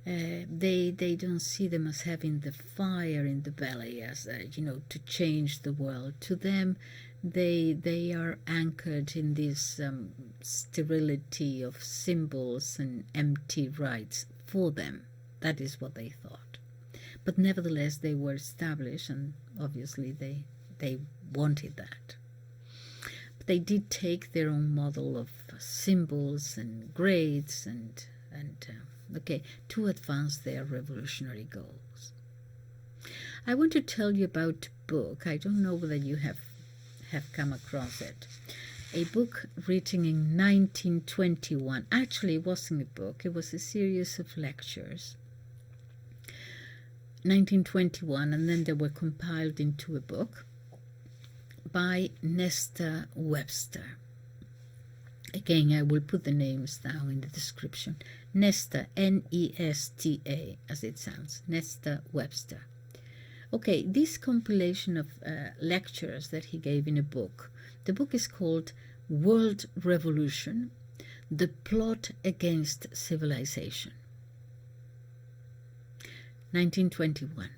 They don't see them as having the fire in the belly, as to change the world. To them, they are anchored in this sterility of symbols and empty rites. For them, that is what they thought. But nevertheless, they were established, and obviously they wanted that. But they did take their own model of symbols and grades and to advance their revolutionary goals. I want to tell you about a book. I don't know whether you have come across it. A book written in 1921. Actually, it wasn't a book. It was a series of lectures. 1921, and then they were compiled into a book by Nesta Webster. Again, I will put the names down in the description. Nesta, N-E-S-T-A, as it sounds. Nesta Webster. Okay, this compilation of lectures that he gave in a book. The book is called World Revolution, The Plot Against Civilization. 1921.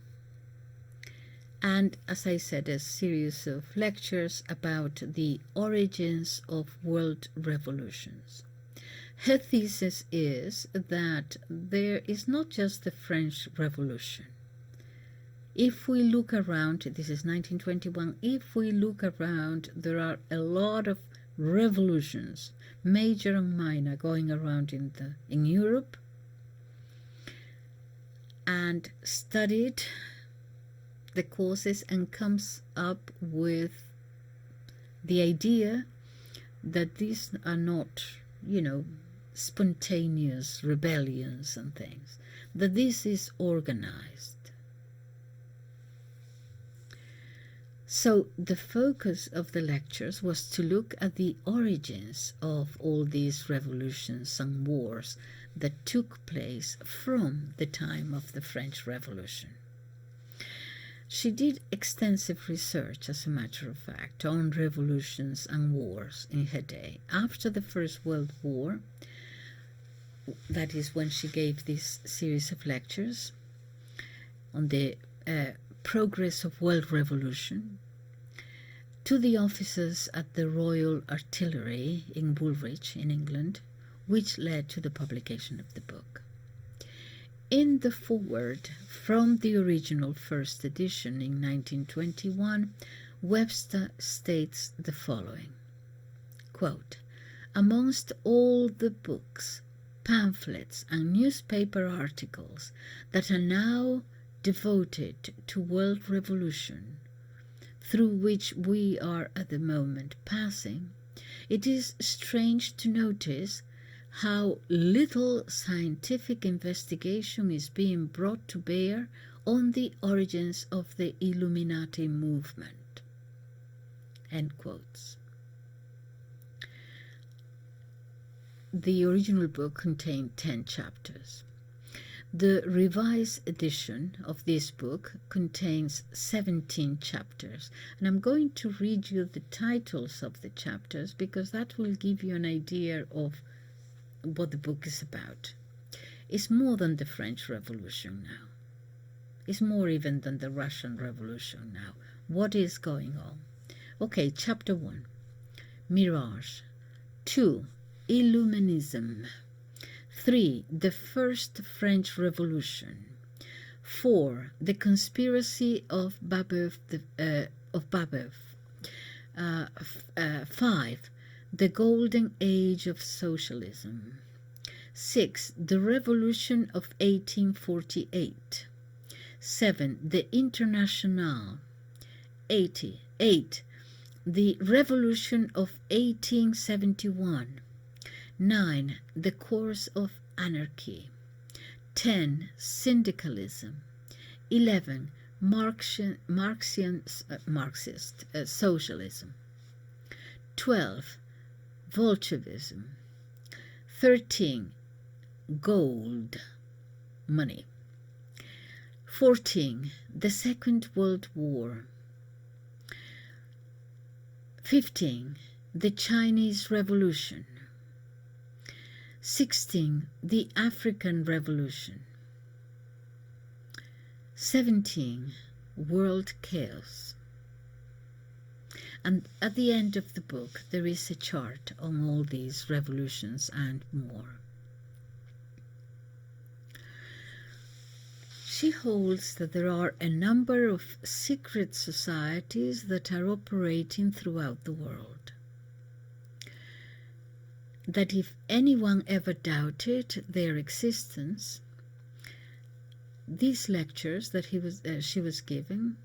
And as I said, a series of lectures about the origins of world revolutions. Her thesis is that there is not just the French Revolution. If we look around, this is 1921, if we look around, there are a lot of revolutions, major and minor, going around in Europe, and studied the causes and comes up with the idea that these are not, spontaneous rebellions and things, that this is organized. So the focus of the lectures was to look at the origins of all these revolutions and wars that took place from the time of the French Revolution. She did extensive research, as a matter of fact, on revolutions and wars in her day. After the First World War, that is when she gave this series of lectures on the progress of world revolution, to the officers at the Royal Artillery in Woolwich in England, which led to the publication of the book. In the foreword from the original first edition in 1921, Webster states the following, quote, "Amongst all the books, pamphlets, and newspaper articles that are now devoted to world revolution, through which we are at the moment passing, it is strange to notice how little scientific investigation is being brought to bear on the origins of the Illuminati movement." End quotes. The original book contained 10 chapters. The revised edition of this book contains 17 chapters, and I'm going to read you the titles of the chapters because that will give you an idea of what the book is about. It's more than the French Revolution now. It's more even than the Russian Revolution now. What is going on? Okay, chapter 1, Mirage. 2, Illuminism. 3, the First French Revolution. 4, the conspiracy of Babeuf. 5. The Golden Age of Socialism. 6. The Revolution of 1848. 7. The Internationale. 8. The Revolution of 1871. 9. The Course of Anarchy. 10. Syndicalism. 11. Marxist socialism. 12. Bolshevism. 13. Gold, money. 14. The Second World War. 15. The Chinese Revolution. 16. The African Revolution. 17. World Chaos. And at the end of the book there is a chart on all these revolutions and more. She holds that there are a number of secret societies that are operating throughout the world. That if anyone ever doubted their existence, these lectures that she was giving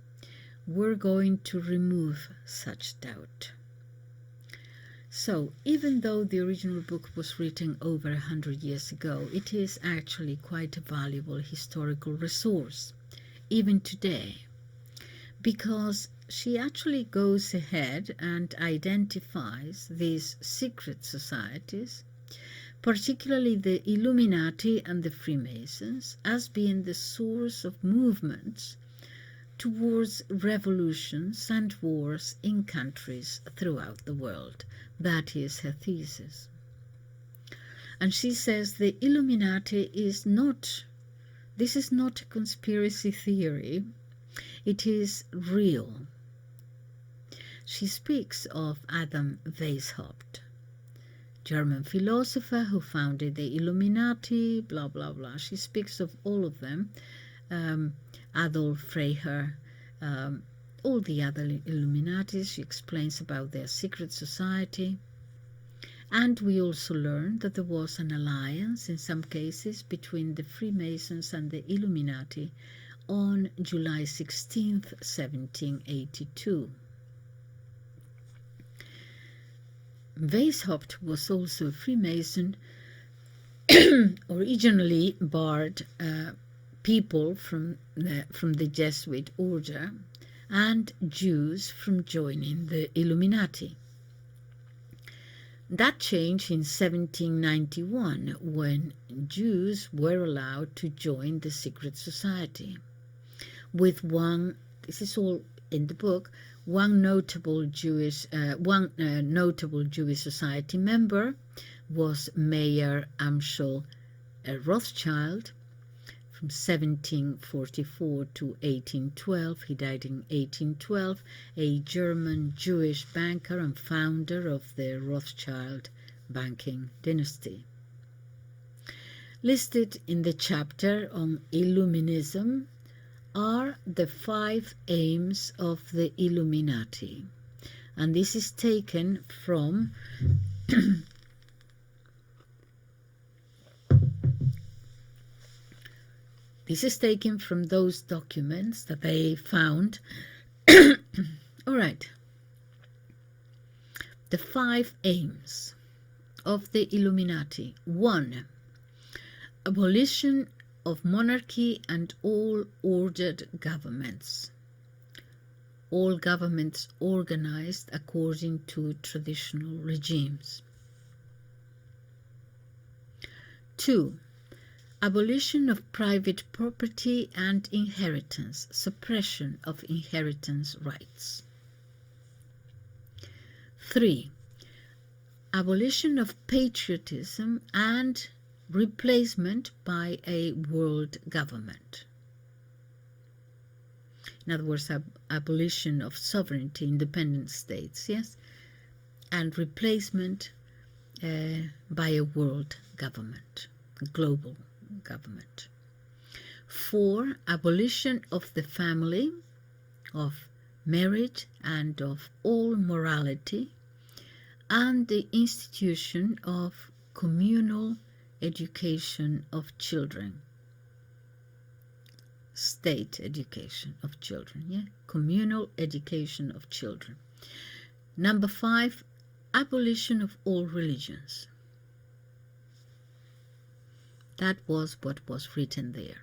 were going to remove such doubt. So, even though the original book was written over 100 years ago, it is actually quite a valuable historical resource, even today, because she actually goes ahead and identifies these secret societies, particularly the Illuminati and the Freemasons, as being the source of movements towards revolutions and wars in countries throughout the world. That is her thesis. And she says the Illuminati is not, this is not a conspiracy theory, it is real. She speaks of Adam Weishaupt, German philosopher who founded the Illuminati, blah, blah, blah. She speaks of all of them. Adolph Freiger, all the other Illuminatis. She explains about their secret society. And we also learned that there was an alliance in some cases between the Freemasons and the Illuminati on July 16th, 1782. Weishaupt was also a Freemason, originally barred people from the Jesuit order and Jews from joining the Illuminati. That changed in 1791 when Jews were allowed to join the secret society, with one, this is all in the book, one notable Jewish society member was Mayer Amschel Rothschild from 1744 to 1812. He died in 1812, a German Jewish banker and founder of the Rothschild banking dynasty. Listed in the chapter on Illuminism are the 5 aims of the Illuminati, and this is taken from those documents that they found. All right. The 5 aims of the Illuminati. 1. Abolition of monarchy and all ordered governments. All governments organized according to traditional regimes. 2. Abolition of private property and inheritance, suppression of inheritance rights. 3. Abolition of patriotism and replacement by a world government. In other words, abolition of sovereignty, independent states, yes, and replacement by a world government, a global government. 4. Abolition of the family, of merit and of all morality, and the institution of communal education of children. State education of children, yeah? Communal education of children. Number 5, abolition of all religions. That was what was written there.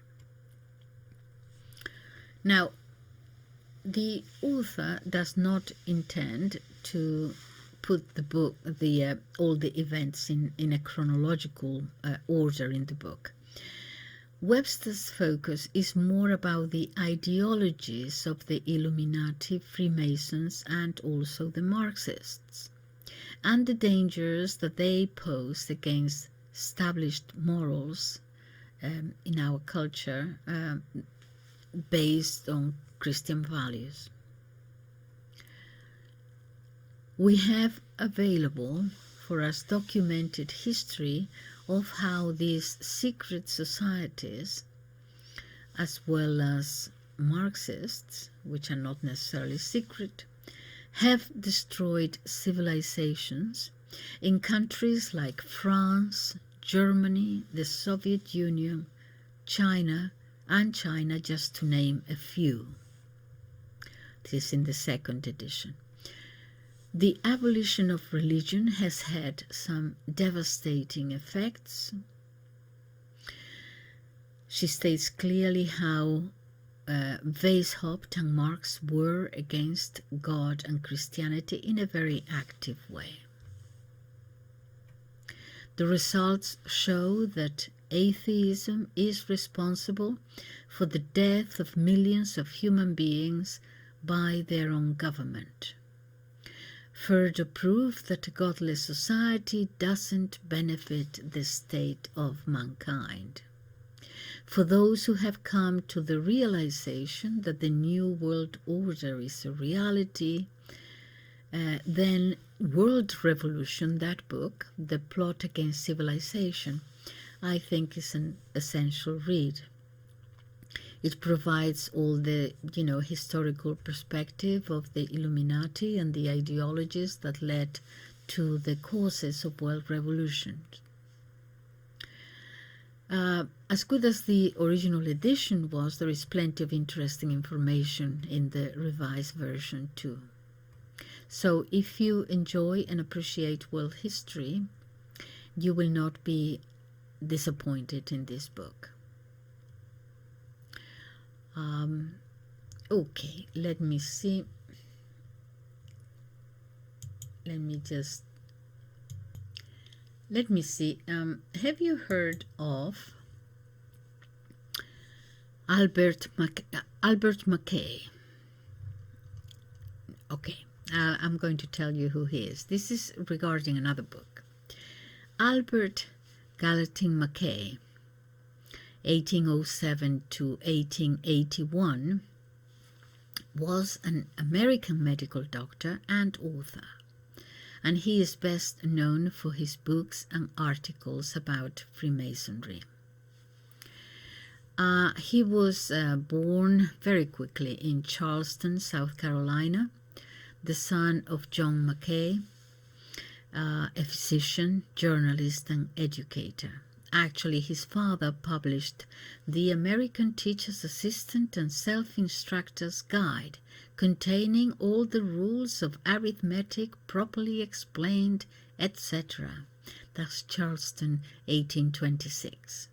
Now, the author does not intend to put the book, all the events in a chronological order in the book. Webster's focus is more about the ideologies of the Illuminati, Freemasons, and also the Marxists, and the dangers that they pose against established morals in our culture based on Christian values. We have available for us documented history of how these secret societies, as well as Marxists, which are not necessarily secret, have destroyed civilizations in countries like France, Germany, the Soviet Union, China, just to name a few. This is in the second edition. The abolition of religion has had some devastating effects. She states clearly how Weishaupt and Marx were against God and Christianity in a very active way. The results show that atheism is responsible for the death of millions of human beings by their own government. Further proof that a godless society doesn't benefit the state of mankind. For those who have come to the realization that the New World Order is a reality, then World Revolution, that book, The Plot Against Civilization, I think is an essential read. It provides all the, historical perspective of the Illuminati and the ideologies that led to the causes of world revolutions. As good as the original edition was, there is plenty of interesting information in the revised version too. So if you enjoy and appreciate world history, you will not be disappointed in this book. Okay, let me see. Let me see. Have you heard of Albert Mackey? Okay, I'm going to tell you who he is. This is regarding another book. Albert Gallatin Mackey, 1807 to 1881, was an American medical doctor and author, and he is best known for his books and articles about Freemasonry. He was born very quickly in Charleston, South Carolina, the son of John Mackey, a physician, journalist, and educator. Actually, his father published The American Teacher's Assistant and Self-Instructor's Guide, containing all the rules of arithmetic properly explained, etc. That's Charleston, 1826.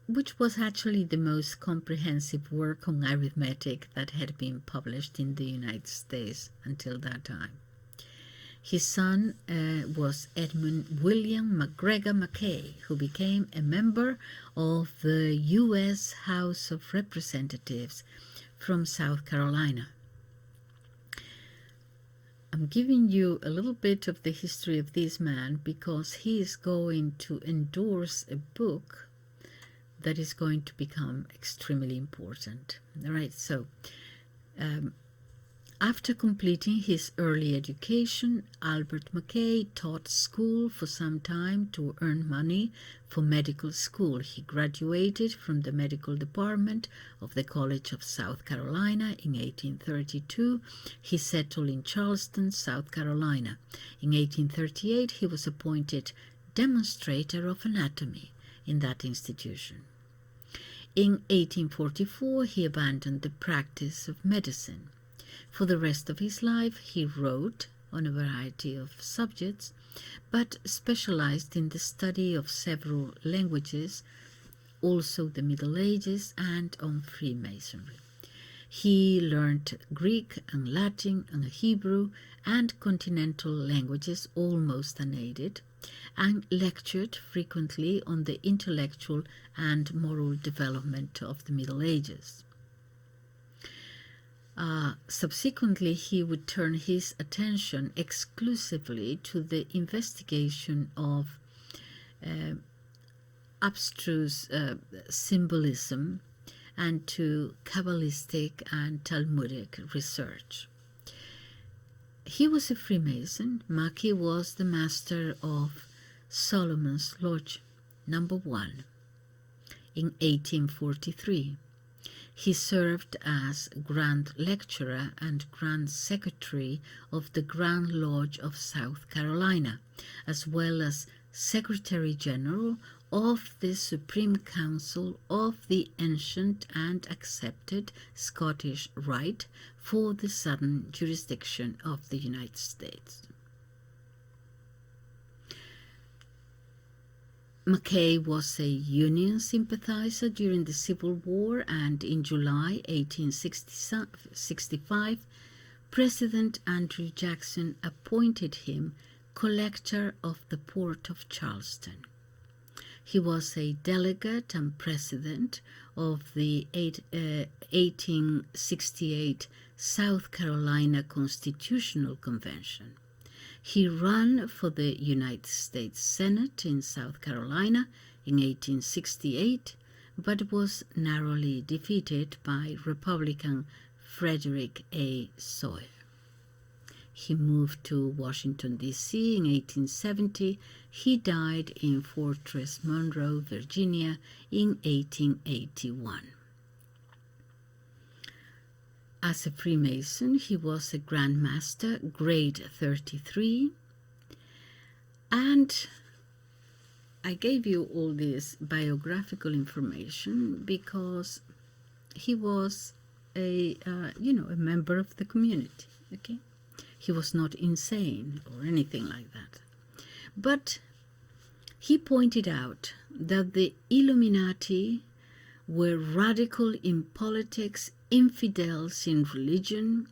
Which was actually the most comprehensive work on arithmetic that had been published in the United States until that time. His son was Edmund William McGregor Mackey, who became a member of the U.S. House of Representatives from South Carolina. I'm giving you a little bit of the history of this man because he is going to endorse a book that is going to become extremely important. All right, so After completing his early education, Albert Mackey taught school for some time to earn money for medical school. He graduated from the medical department of the College of South Carolina in 1832. He settled in Charleston, South Carolina. In 1838, he was appointed demonstrator of anatomy in that institution. In 1844, he abandoned the practice of medicine. For the rest of his life, he wrote on a variety of subjects, but specialized in the study of several languages, also the Middle Ages, and on Freemasonry. He learned Greek and Latin and Hebrew and continental languages almost unaided, and lectured frequently on the intellectual and moral development of the Middle Ages. Subsequently, he would turn his attention exclusively to the investigation of abstruse symbolism and to Kabbalistic and Talmudic research. He was a Freemason. Mackey was the master of Solomon's Lodge, number 1, in 1843. He served as Grand Lecturer and Grand Secretary of the Grand Lodge of South Carolina, as well as Secretary General of the Supreme Council of the ancient and accepted Scottish Rite for the southern jurisdiction of the United States. Mackey was a Union sympathizer during the Civil War, and in July 1865, President Andrew Jackson appointed him Collector of the Port of Charleston. He was a delegate and president of the 1868 South Carolina Constitutional Convention. He ran for the United States Senate in South Carolina in 1868, but was narrowly defeated by Republican Frederick A. Sawyer. He moved to Washington, D.C. in 1870. He died in Fortress Monroe, Virginia in 1881. As a Freemason, he was a Grand Master, grade 33, and I gave you all this biographical information because he was a member of the community. Okay, he was not insane or anything like that, but he pointed out that the Illuminati were radical in politics, infidels in religion.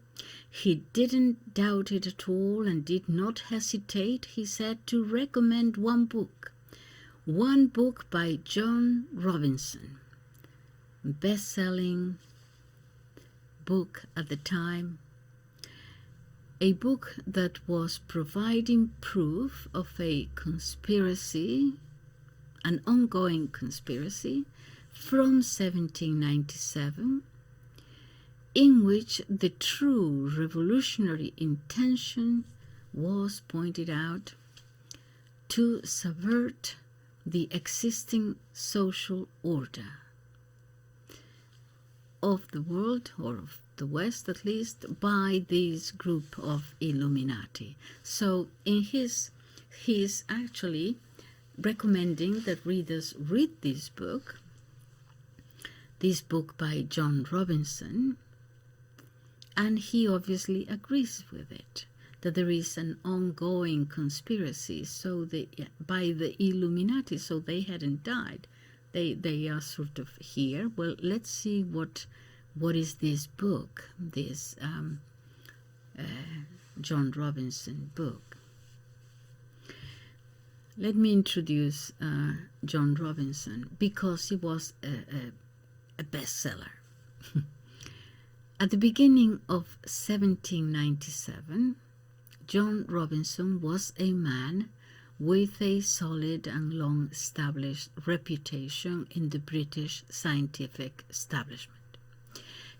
He didn't doubt it at all and did not hesitate, he said, to recommend one book by John Robinson, best-selling book at the time, a book that was providing proof of a conspiracy, an ongoing conspiracy, from 1797, in which the true revolutionary intention was pointed out to subvert the existing social order of the world, or of the West at least, by this group of Illuminati. So in he's actually recommending that readers read this book by John Robinson, and he obviously agrees with it, that there is an ongoing conspiracy by the Illuminati, so they hadn't died. They are sort of here. Well, let's see what is this book, this John Robinson book. Let me introduce John Robinson, because he was a bestseller. At the beginning of 1797, John Robinson was a man with a solid and long-established reputation in the British scientific establishment.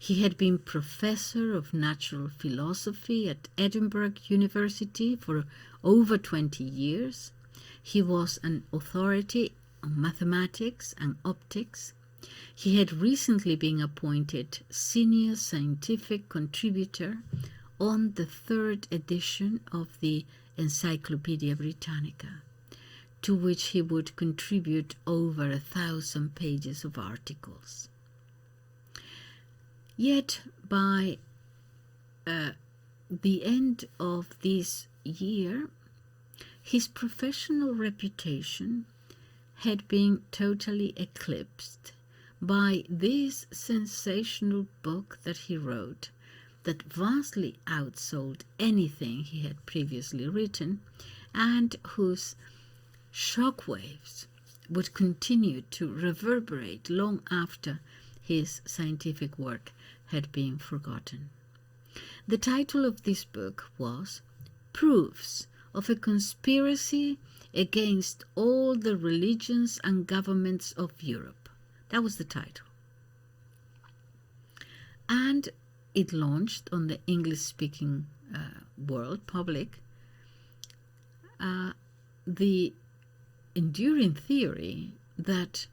He had been professor of natural philosophy at Edinburgh University for over 20 years. He was an authority on mathematics and optics. He had recently been appointed senior scientific contributor on the 3rd edition of the Encyclopedia Britannica, to which he would contribute over 1,000 pages of articles. Yet by the end of this year, his professional reputation had been totally eclipsed by this sensational book that he wrote, that vastly outsold anything he had previously written, and whose shockwaves would continue to reverberate long after his scientific work had been forgotten. The title of this book was Proofs of a Conspiracy Against All the Religions and Governments of Europe. That was the title. And it launched on the English-speaking world public the enduring theory that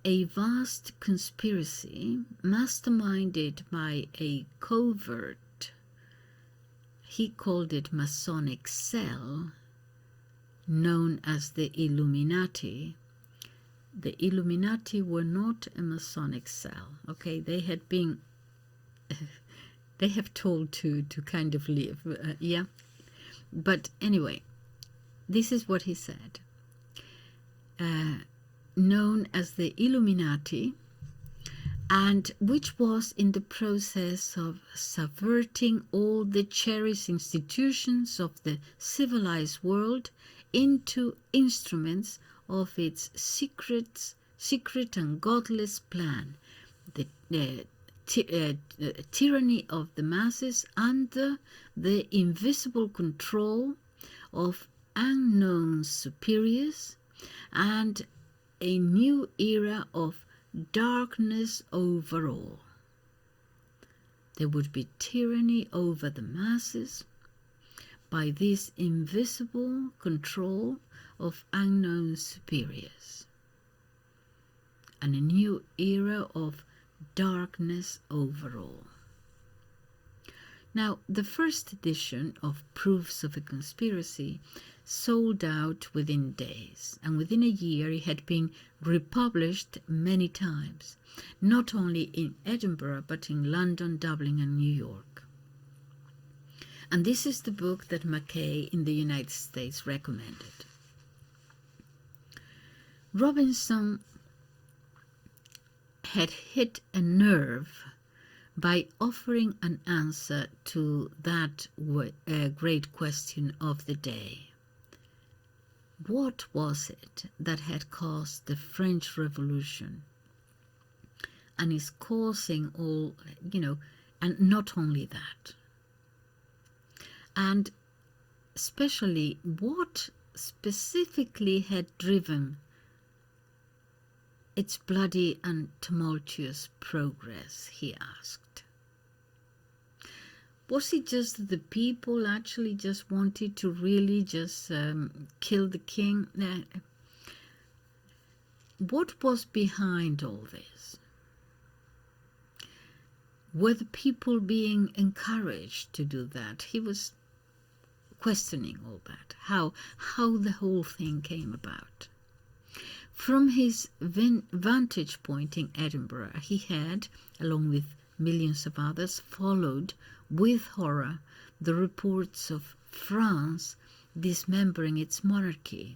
a vast conspiracy masterminded by a covert, he called it Masonic cell, known as the Illuminati. The Illuminati were not a Masonic cell, okay? They had been, they have told to kind of live, yeah? But anyway, this is what he said. Known as the Illuminati, and which was in the process of subverting all the cherished institutions of the civilized world into instruments of its secret and godless plan, the tyranny of the masses under the invisible control of unknown superiors, and a new era of darkness over all. There would be tyranny over the masses by this invisible control of unknown superiors, and a new era of darkness over all. Now, the first edition of Proofs of a Conspiracy sold out within days, and within a year it had been republished many times, not only in Edinburgh but in London, Dublin and New York. And this is the book that Mackey in the United States recommended. Robinson had hit a nerve by offering an answer to that great question of the day. What was it that had caused the French Revolution and is causing all, and not only that, and especially what specifically had driven its bloody and tumultuous progress, he asked. Was it just that the people actually just wanted to really just kill the king? What was behind all this? Were the people being encouraged to do that? He was questioning all that, how the whole thing came about. From his vantage point in Edinburgh, he had, along with millions of others, followed with horror the reports of France dismembering its monarchy,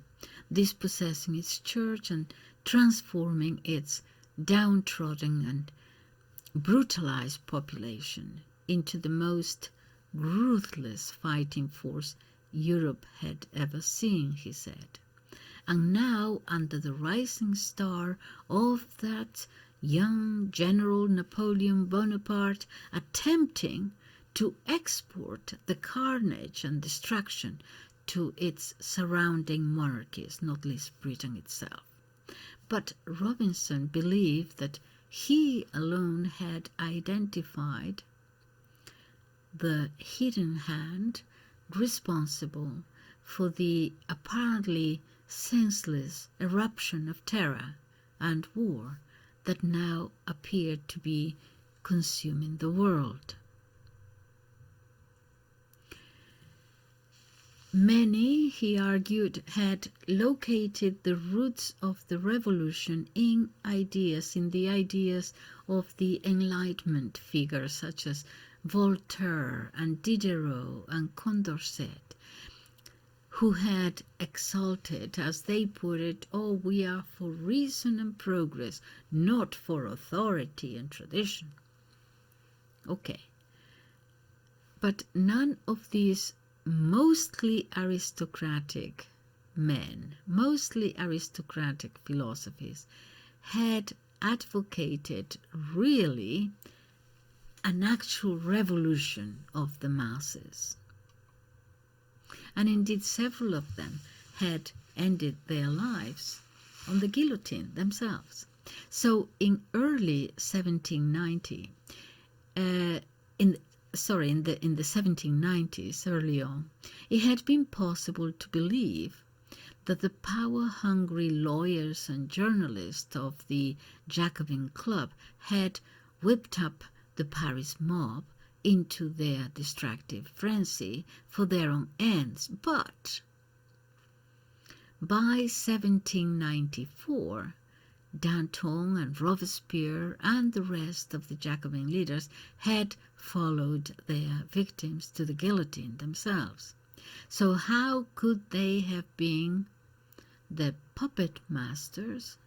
dispossessing its church and transforming its downtrodden and brutalized population into the most ruthless fighting force Europe had ever seen, he said. And now, under the rising star of that young General Napoleon Bonaparte, attempting to export the carnage and destruction to its surrounding monarchies, not least Britain itself. But Robinson believed that he alone had identified the hidden hand responsible for the apparently senseless eruption of terror and war that now appeared to be consuming the world. Many, he argued, had located the roots of the revolution in the ideas of the Enlightenment figures such as Voltaire and Diderot and Condorcet, who had exalted, as they put it, "Oh, we are for reason and progress, not for authority and tradition." Okay. But none of these mostly aristocratic men, mostly aristocratic philosophies, had advocated really an actual revolution of the masses. And indeed several of them had ended their lives on the guillotine themselves. So in early 1790, in the 1790s, early on, it had been possible to believe that the power-hungry lawyers and journalists of the Jacobin Club had whipped up the Paris mob into their destructive frenzy for their own ends. But by 1794, Danton and Robespierre and the rest of the Jacobin leaders had followed their victims to the guillotine themselves. So how could they have been the puppet masters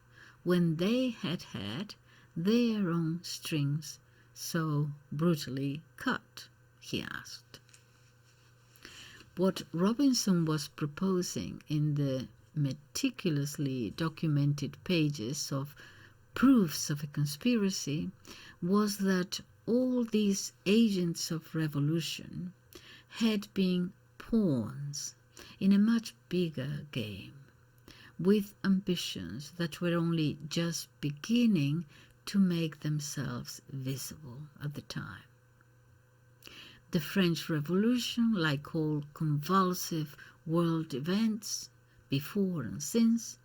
when they had had their own strings so brutally cut, he asked. What Robinson was proposing in the meticulously documented pages of proofs of a conspiracy was that all these agents of revolution had been pawns in a much bigger game, with ambitions that were only just beginning to make themselves visible at the time. The French Revolution, like all convulsive world events before and since,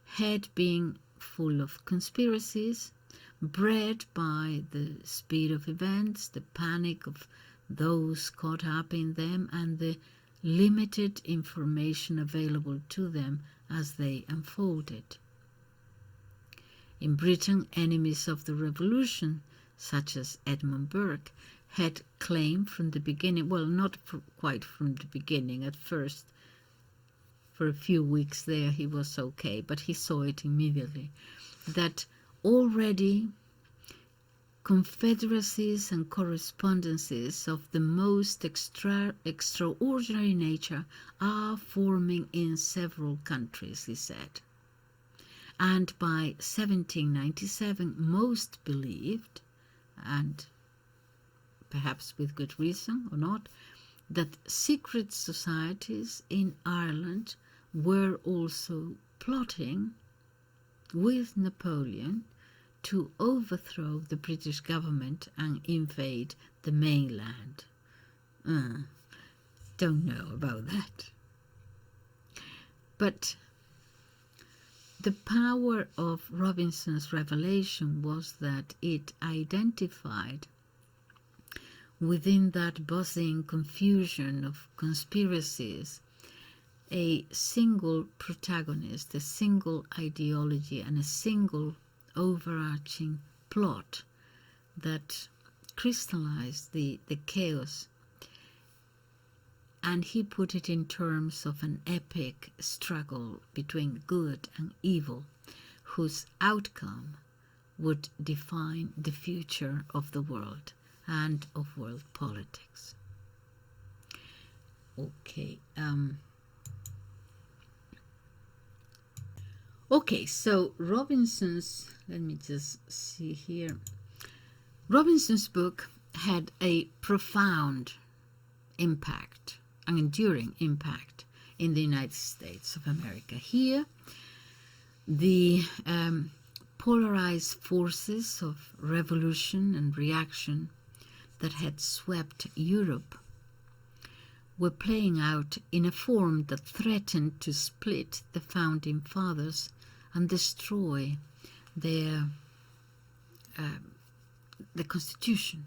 had been full of conspiracies, bred by the speed of events, the panic of those caught up in them, and the limited information available to them as they unfolded. In Britain, enemies of the revolution, such as Edmund Burke, had claimed from the beginning, well, not quite from the beginning, at first, for a few weeks there he was okay, but he saw it immediately, that already confederacies and correspondences of the most extraordinary nature are forming in several countries, he said. And by 1797, most believed, and perhaps with good reason or not, that secret societies in Ireland were also plotting with Napoleon to overthrow the British government and invade the mainland. Don't know about that. But the power of Robinson's revelation was that it identified within that buzzing confusion of conspiracies a single protagonist, a single ideology, and a single overarching plot that crystallized the chaos. And he put it in terms of an epic struggle between good and evil, whose outcome would define the future of the world and of world politics. Okay, so Robinson's, let me just see here. Robinson's book had a profound impact, an enduring impact in the United States of America. Here, the polarized forces of revolution and reaction that had swept Europe were playing out in a form that threatened to split the founding fathers and destroy the Constitution.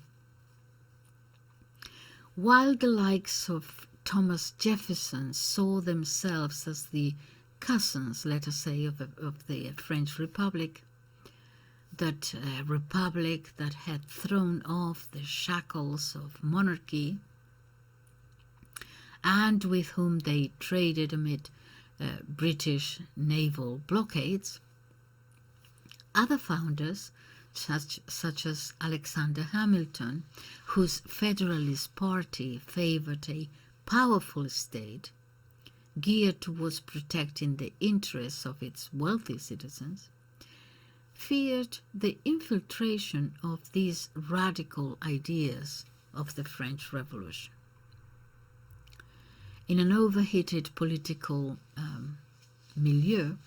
While the likes of Thomas Jefferson saw themselves as the cousins, let us say, of the French Republic, that republic that had thrown off the shackles of monarchy and with whom they traded amid British naval blockades, other founders, such as Alexander Hamilton, whose Federalist Party favored a powerful state geared towards protecting the interests of its wealthy citizens, feared the infiltration of these radical ideas of the French Revolution. In an overheated political milieu,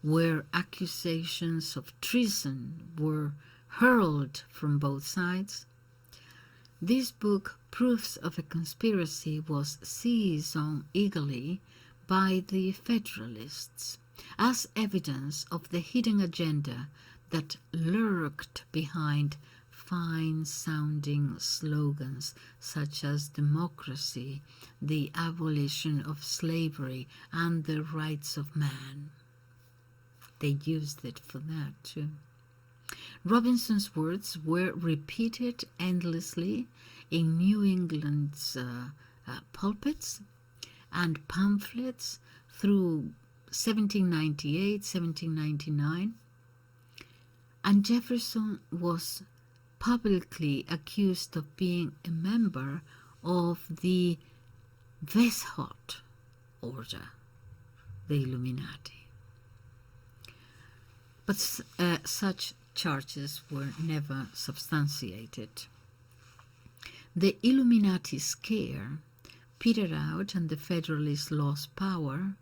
where accusations of treason were hurled from both sides, this book, Proofs of a Conspiracy, was seized on eagerly by the Federalists as evidence of the hidden agenda that lurked behind fine-sounding slogans such as democracy, the abolition of slavery, and the rights of man. They used it for that too. Robinson's words were repeated endlessly in New England's pulpits and pamphlets through 1798, 1799, and Jefferson was publicly accused of being a member of the Weishaupt order, the Illuminati. But such charges were never substantiated. The Illuminati scare petered out and the Federalists lost power,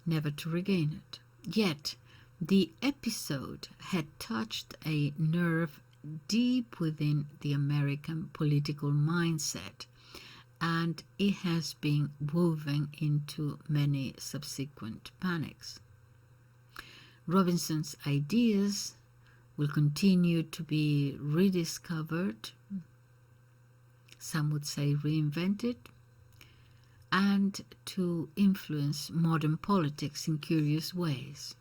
never to regain it. Yet the episode had touched a nerve deep within the American political mindset, and it has been woven into many subsequent panics. Robinson's ideas will continue to be rediscovered, some would say reinvented, and to influence modern politics in curious ways.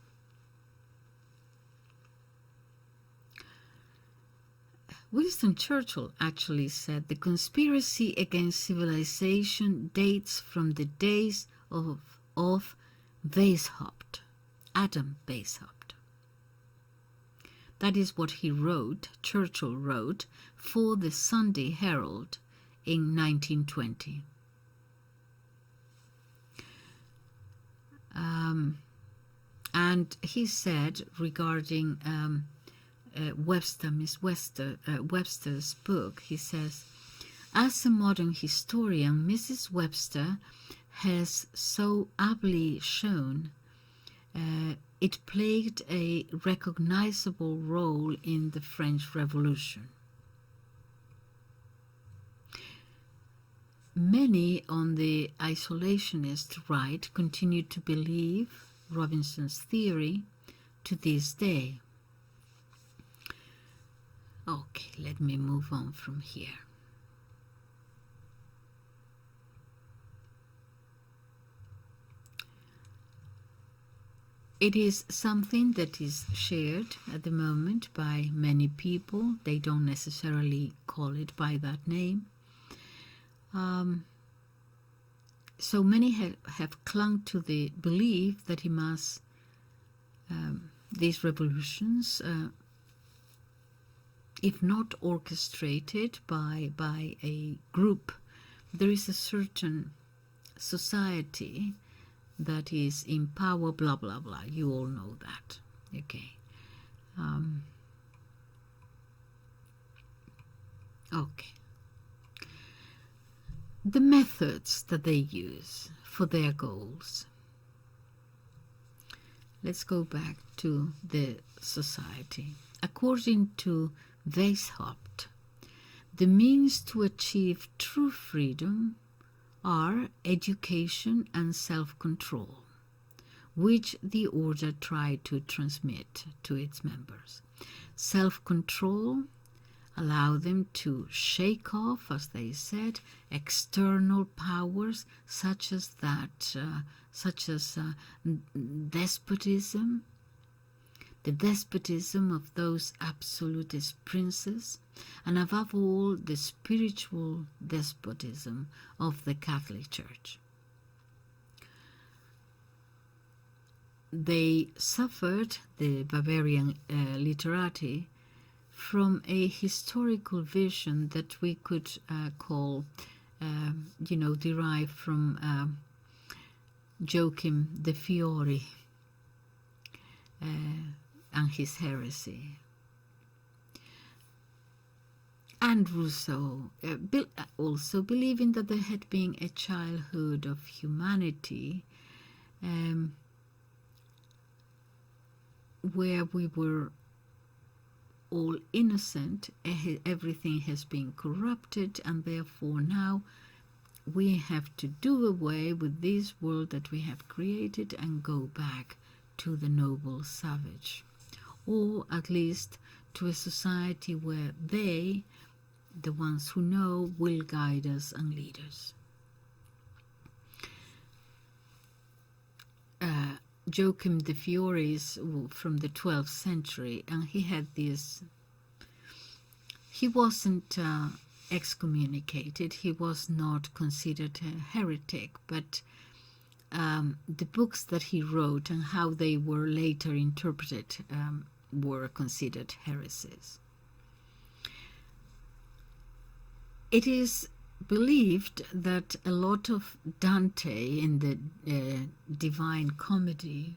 Winston Churchill actually said the conspiracy against civilization dates from the days of Weishaupt, Adam Weishaupt. That is what he wrote, Churchill wrote, for the Sunday Herald in 1920. And he said regarding Webster's book, he says, as a modern historian, Mrs. Webster has so ably shown, it played a recognizable role in the French Revolution. Many on the isolationist right continue to believe Robinson's theory to this day. Okay, let me move on from here. It is something that is shared at the moment by many people. They don't necessarily call it by that name. So many have clung to the belief that these revolutions, if not orchestrated by a group, there is a certain society that is in power, blah, blah, blah. You all know that, okay? Okay. The methods that they use for their goals. let's go back to the society. According to Weishaupt, the means to achieve true freedom are education and self-control, which the order tried to transmit to its members. Self-control allow them to shake off, as they said, external powers such as despotism, the despotism of those absolutist princes, and above all the spiritual despotism of the Catholic Church. They suffered, the Bavarian literati, from a historical vision that we could call, derived from Joachim the Fiore and his heresy. And Rousseau, also believing that there had been a childhood of humanity where we were all innocent, everything has been corrupted, and therefore now we have to do away with this world that we have created and go back to the noble savage, or at least to a society where they, the ones who know, will guide us and lead us. Joachim the Fiore is from the 12th century, and he had this. He wasn't excommunicated, he was not considered a heretic, but the books that he wrote and how they were later interpreted were considered heresies. It is believed that a lot of Dante in the Divine Comedy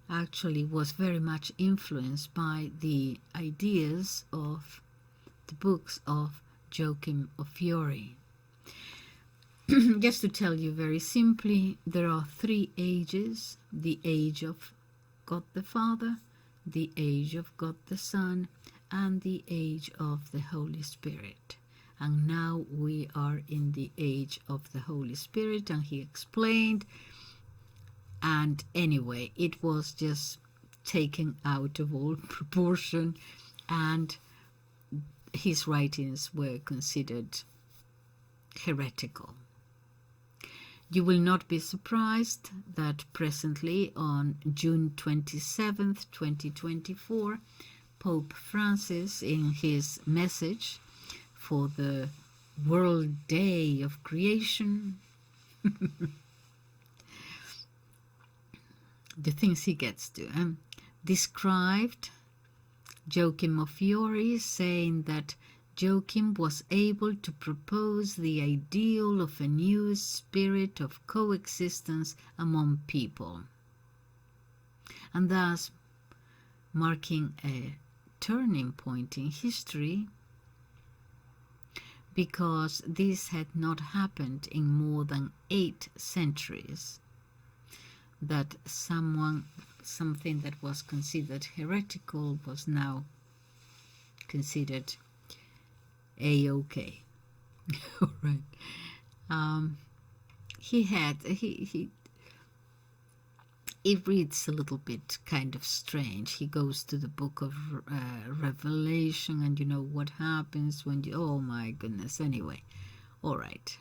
actually was very much influenced by the ideas of the books of Joachim of Fiore. Just to tell you very simply, there are 3 ages: the age of God the Father, the age of God the Son, and the age of the Holy Spirit. And now we are in the age of the Holy Spirit, and he explained. And anyway, it was just taken out of all proportion, and his writings were considered heretical. You will not be surprised that presently on June 27th, 2024, Pope Francis, in his message for the World Day of Creation, the things he gets to, described Joachim of Fiore, saying that Joachim was able to propose the ideal of a new spirit of coexistence among people, and thus marking a turning point in history, because this had not happened in more than 8 centuries, that something that was considered heretical was now considered a-okay. All right. It reads a little bit kind of strange. He goes to the book of Revelation, and you know what happens when you, oh my goodness. Anyway, all right.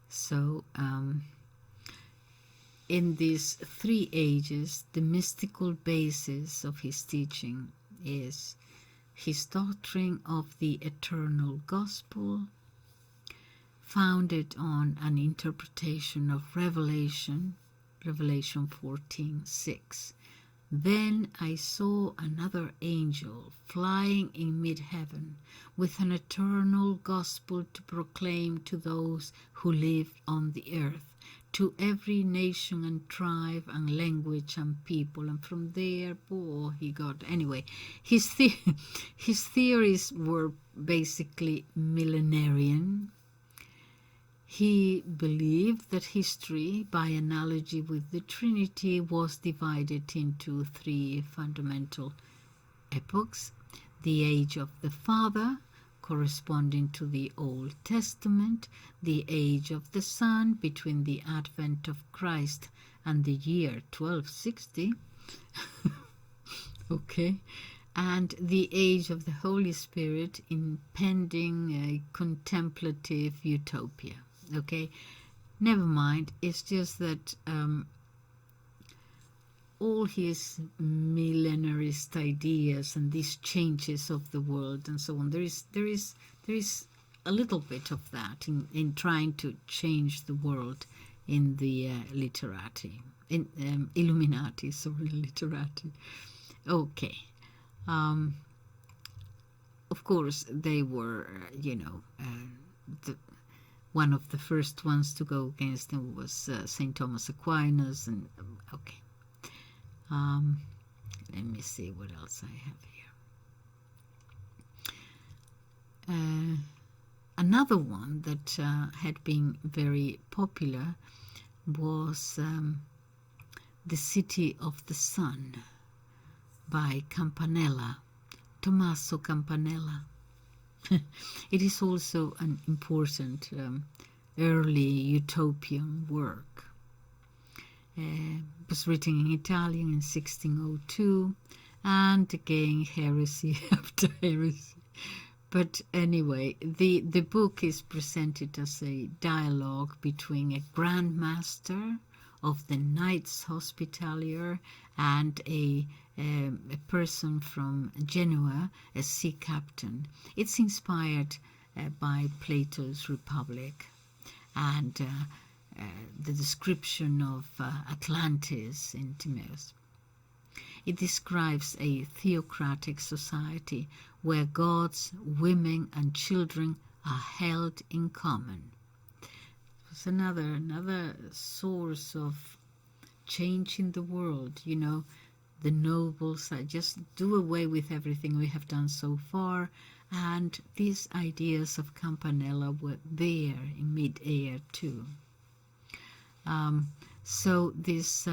So in these 3 ages, the mystical basis of his teaching is his doctrine of the eternal gospel, founded on an interpretation of Revelation 14:6. Then I saw another angel flying in mid-heaven with an eternal gospel to proclaim to those who live on the earth, to every nation and tribe and language and people. And from there, he got, anyway, his theories were basically millenarian. He believed that history, by analogy with the Trinity, was divided into three fundamental epochs: the age of the Father, corresponding to the Old Testament; the age of the Son, between the advent of Christ and the year 1260, okay, and the age of the Holy Spirit, impending a contemplative utopia. Okay, never mind, it's just that all his millenarist ideas and these changes of the world and so on, there is a little bit of that in trying to change the world in the literati, in Illuminati, sorry, literati. Okay. Of course, they were, one of the first ones to go against them was St. Thomas Aquinas, and okay. Let me see what else I have here. Another one that had been very popular was The City of the Sun by Campanella, Tommaso Campanella. It is also an important early utopian work. It was written in Italian in 1602, and again heresy after heresy. But anyway, the book is presented as a dialogue between a Grand Master of the Knights Hospitalier and a person from Genoa, a sea captain. It's inspired by Plato's Republic, and the description of Atlantis in Timaeus. It describes a theocratic society where gods, women, and children are held in common. It's another source of change in the world. The nobles just do away with everything we have done so far, and these ideas of Campanella were there in mid-air too. So this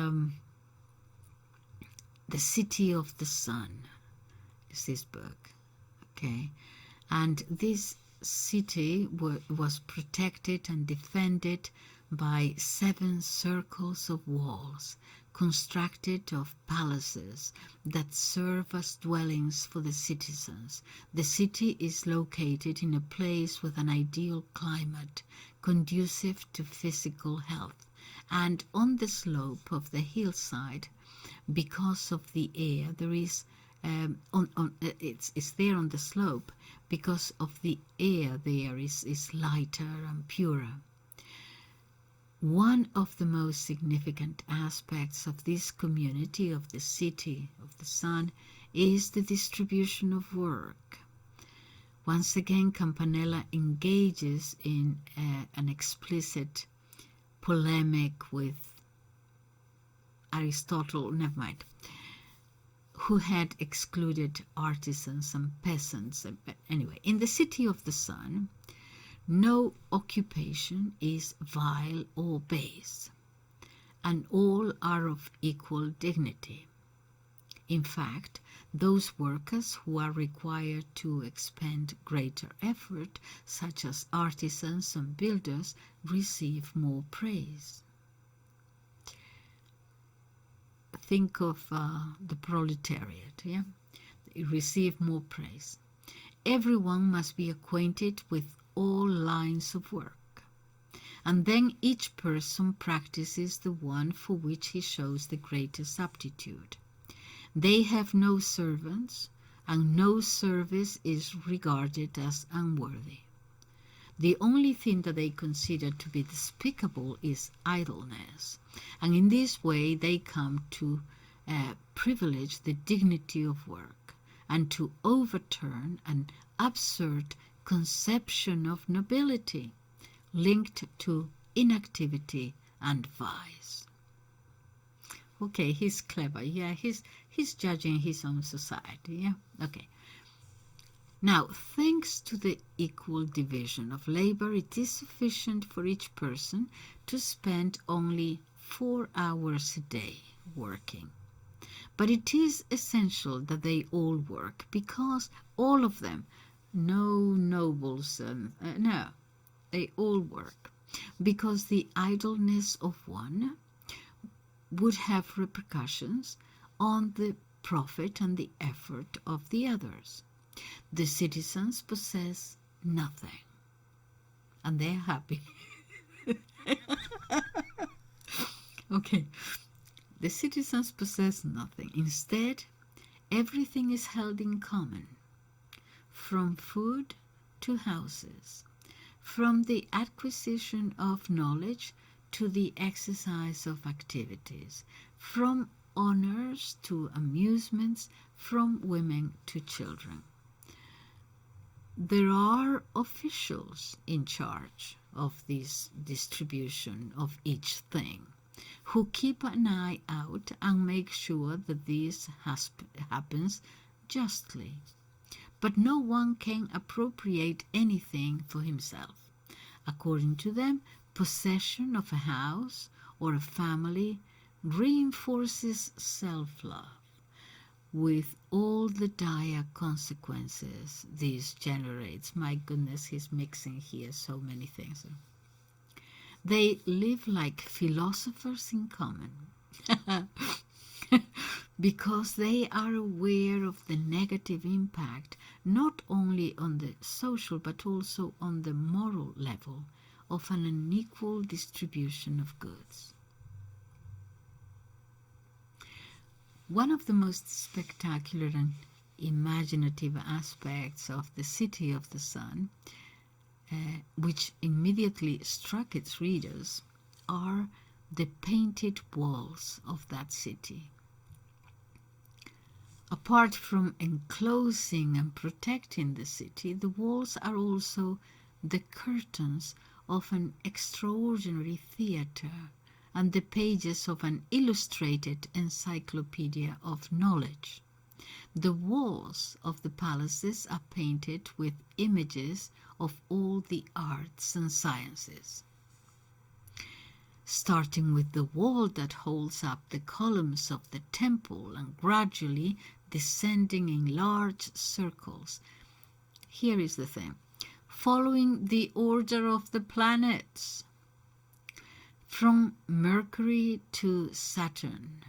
The City of the Sun is this book, okay, and this city was protected and defended by 7 circles of walls constructed of palaces that serve as dwellings for the citizens. The city is located in a place with an ideal climate conducive to physical health, and on the slope of the hillside, because of the air, there is it's there on the slope because of the air there is lighter and purer. One of the most significant aspects of this community of the City of the Sun is the distribution of work. Once again, Campanella engages in an explicit polemic with Aristotle, never mind, who had excluded artisans and peasants. But anyway, in the City of the Sun, no occupation is vile or base, and all are of equal dignity. In fact, those workers who are required to expend greater effort, such as artisans and builders, receive more praise. Think of the proletariat, yeah? They receive more praise. Everyone must be acquainted with all lines of work, and then each person practices the one for which he shows the greatest aptitude. They have no servants, and no service is regarded as unworthy. The only thing that they consider to be despicable is idleness, and in this way they come to privilege the dignity of work and to overturn an absurd conception of nobility linked to inactivity and vice. Okay, he's clever. Yeah, he's judging his own society. Yeah, okay. Now, thanks to the equal division of labor, it is sufficient for each person to spend only 4 hours a day working. But it is essential that they all work, because all of them, no nobles, no, they all work, because the idleness of one would have repercussions on the profit and the effort of the others. The citizens possess nothing, and they're happy. Okay, the citizens possess nothing. Instead, everything is held in common, from food to houses, from the acquisition of knowledge to the exercise of activities, from honors to amusements, from women to children. There are officials in charge of this distribution of each thing, who keep an eye out and make sure that this happens justly. But no one can appropriate anything for himself. According to them, possession of a house or a family reinforces self-love, with all the dire consequences this generates. My goodness, he's mixing here so many things. They live like philosophers in common, because they are aware of the negative impact, not only on the social but also on the moral level, of an unequal distribution of goods. One of the most spectacular and imaginative aspects of the City of the Sun, which immediately struck its readers, are the painted walls of that city. Apart from enclosing and protecting the city, the walls are also the curtains of an extraordinary theater and the pages of an illustrated encyclopedia of knowledge. The walls of the palaces are painted with images of all the arts and sciences, starting with the wall that holds up the columns of the temple and gradually descending in large circles. Here is the thing: following the order of the planets, from Mercury to Saturn,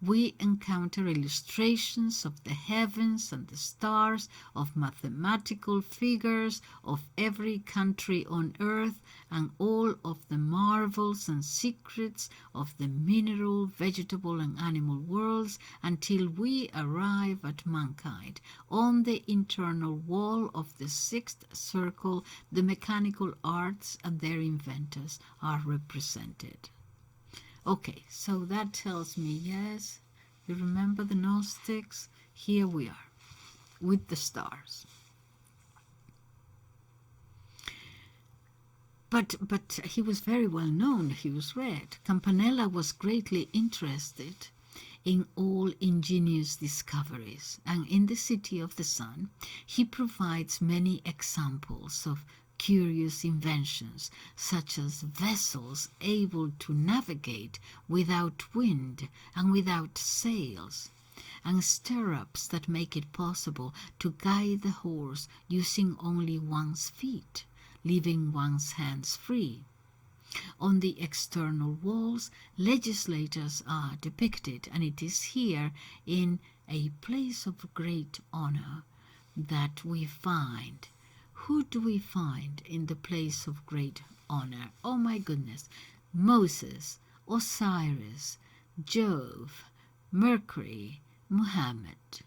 we encounter illustrations of the heavens and the stars, of mathematical figures of every country on earth, and all of the marvels and secrets of the mineral, vegetable, and animal worlds, until we arrive at mankind. On the internal wall of the sixth circle, the mechanical arts and their inventors are represented. Okay, so that tells me, yes, you remember the Gnostics? Here we are, with the stars. But he was very well known, he was read. Campanella was greatly interested in all ingenious discoveries, and in the City of the Sun, he provides many examples of curious inventions, such as vessels able to navigate without wind and without sails, and stirrups that make it possible to guide the horse using only one's feet, leaving one's hands free. On the external walls, legislators are depicted, and it is here, in a place of great honor, that we find. Who do we find in the place of great honor? Oh my goodness. Moses, Osiris, Jove, Mercury, Muhammad.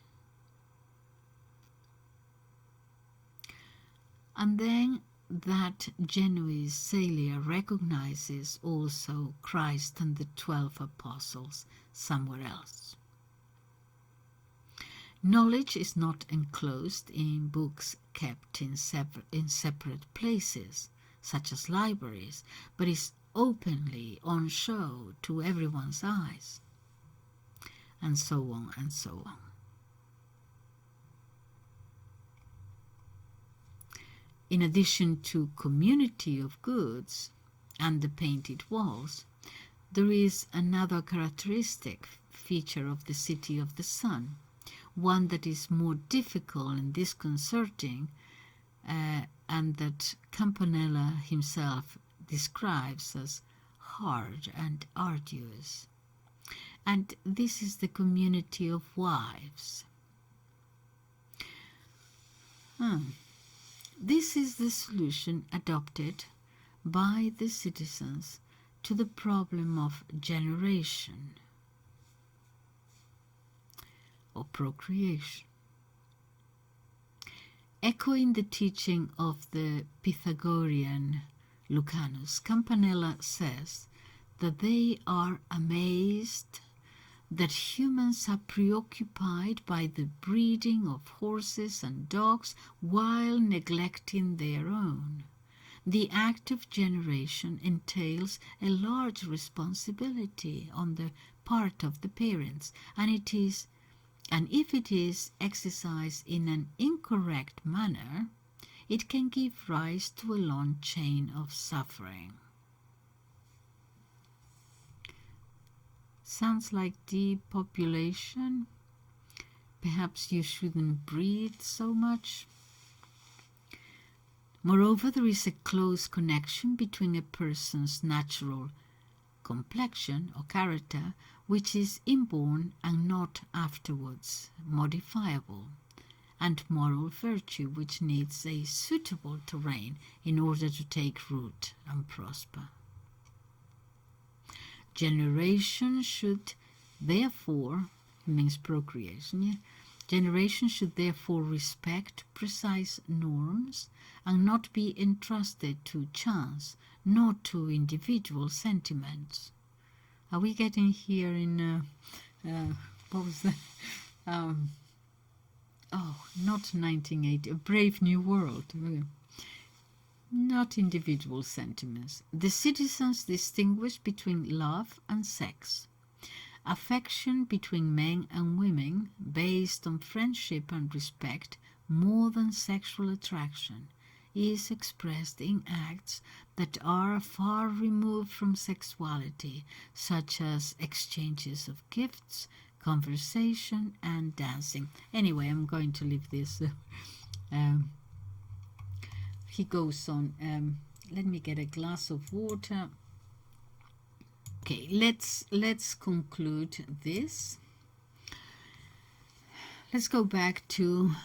And then that Genoese sailor recognizes also Christ and the 12 apostles somewhere else. Knowledge is not enclosed in books kept in separate places, such as libraries, but is openly on show to everyone's eyes, and so on and so on. in addition to community of goods and the painted walls, there is another characteristic feature of the City of the Sun, one that is more difficult and disconcerting, and that Campanella himself describes as hard and arduous. And this is the community of wives. This is the solution adopted by the citizens to the problem of generation or procreation. Echoing the teaching of the Pythagorean Lucanus, Campanella says that they are amazed that humans are preoccupied by the breeding of horses and dogs while neglecting their own. The act of generation entails a large responsibility on the part of the parents, and if it is exercised in an incorrect manner, it can give rise to a long chain of suffering. Sounds like depopulation. Perhaps you shouldn't breed so much. Moreover, there is a close connection between a person's natural complexion or character, which is inborn and not afterwards modifiable, and moral virtue, which needs a suitable terrain in order to take root and prosper. Generation should therefore, means procreation, generation should therefore respect precise norms and not be entrusted to chance, not to individual sentiments. Are we getting here in, what was that? Not 1980, A Brave New World. Not individual sentiments. The citizens distinguish between love and sex. Affection between men and women, based on friendship and respect more than sexual attraction, is expressed in acts that are far removed from sexuality, such as exchanges of gifts, conversation, and dancing. Anyway, I'm going to leave this. He goes on. Let me get a glass of water. Okay, let's conclude this. Let's go back to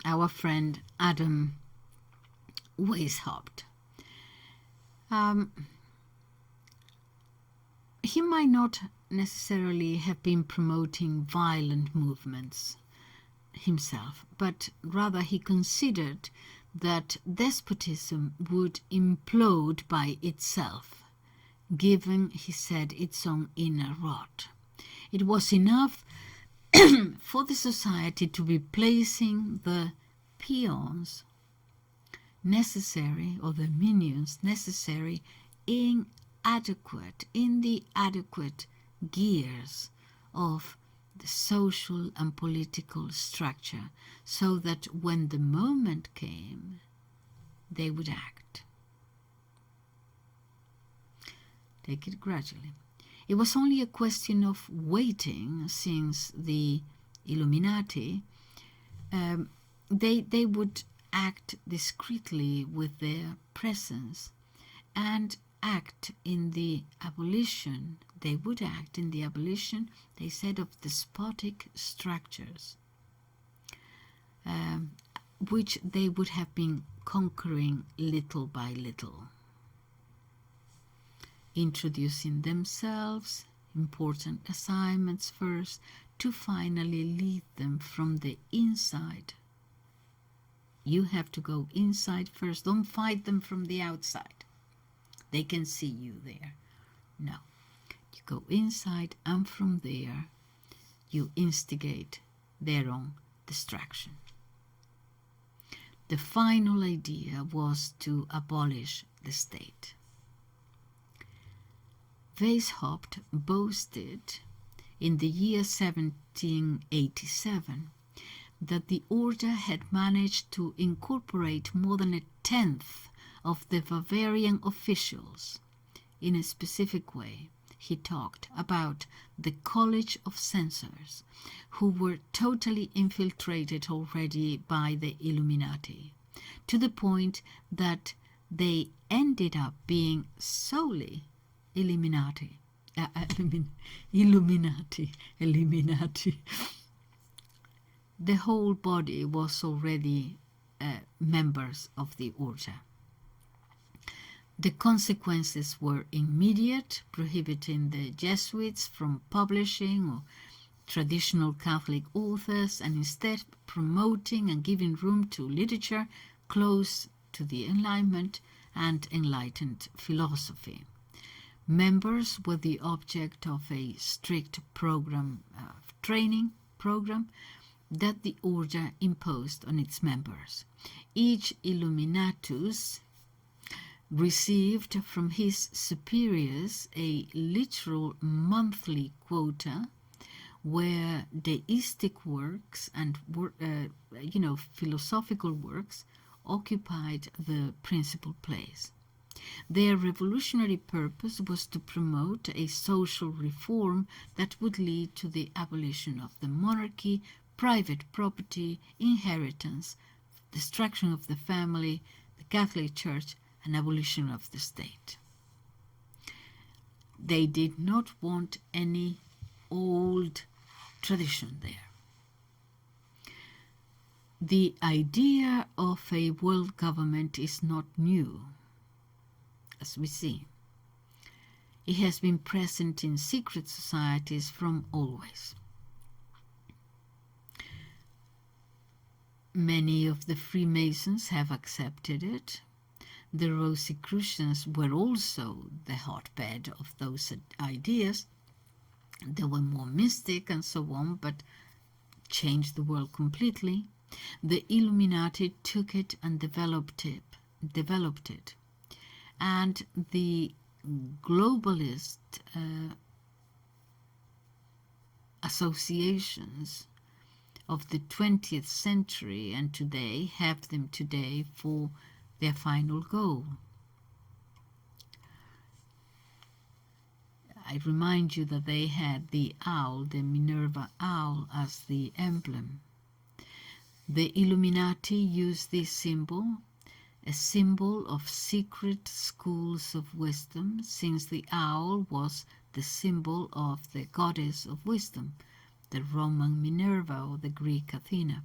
our friend Adam Weishaupt. He might not necessarily have been promoting violent movements himself, but rather he considered that despotism would implode by itself, given, he said, its own inner rot. It was enough for the society to be placing the peons necessary, or the minions necessary, in the adequate gears of the social and political structure, so that when the moment came, they would act. Take it gradually. It was only a question of waiting, since the Illuminati, they would act discreetly with their presence and act in the abolition. They would act in the abolition, they said, of despotic structures, which they would have been conquering little by little, introducing themselves important assignments first, to finally lead them from the inside. You have to go inside first. Don't fight them from the outside. They can see you there. No. You go inside, and from there you instigate their own destruction. The final idea was to abolish the state. Weishaupt boasted in the year 1787 that the order had managed to incorporate more than a tenth of the Bavarian officials. In a specific way, he talked about the College of Censors, who were totally infiltrated already by the Illuminati, to the point that they ended up being solely Illuminati. The whole body was already members of the order. The consequences were immediate, prohibiting the Jesuits from publishing or traditional Catholic authors, and instead promoting and giving room to literature close to the Enlightenment and enlightened philosophy. Members were the object of a strict training program that the order imposed on its members. Each Illuminatus received from his superiors a literal monthly quota where deistic works and philosophical works occupied the principal place. Their revolutionary purpose was to promote a social reform that would lead to the abolition of the monarchy, private property, inheritance, destruction of the family, the Catholic Church, and abolition of the state. They did not want any old tradition there. The idea of a world government is not new, as we see. It has been present in secret societies from always. Many of the Freemasons have accepted it. The Rosicrucians were also the hotbed of those ideas. They were more mystic and so on, but changed the world completely. The Illuminati took it and developed it. And the globalist associations of the 20th century and today have them today for their final goal. I remind you that they had the owl, the Minerva owl, as the emblem. The Illuminati used this symbol, a symbol of secret schools of wisdom, since the owl was the symbol of the goddess of wisdom, the Roman Minerva or the Greek Athena.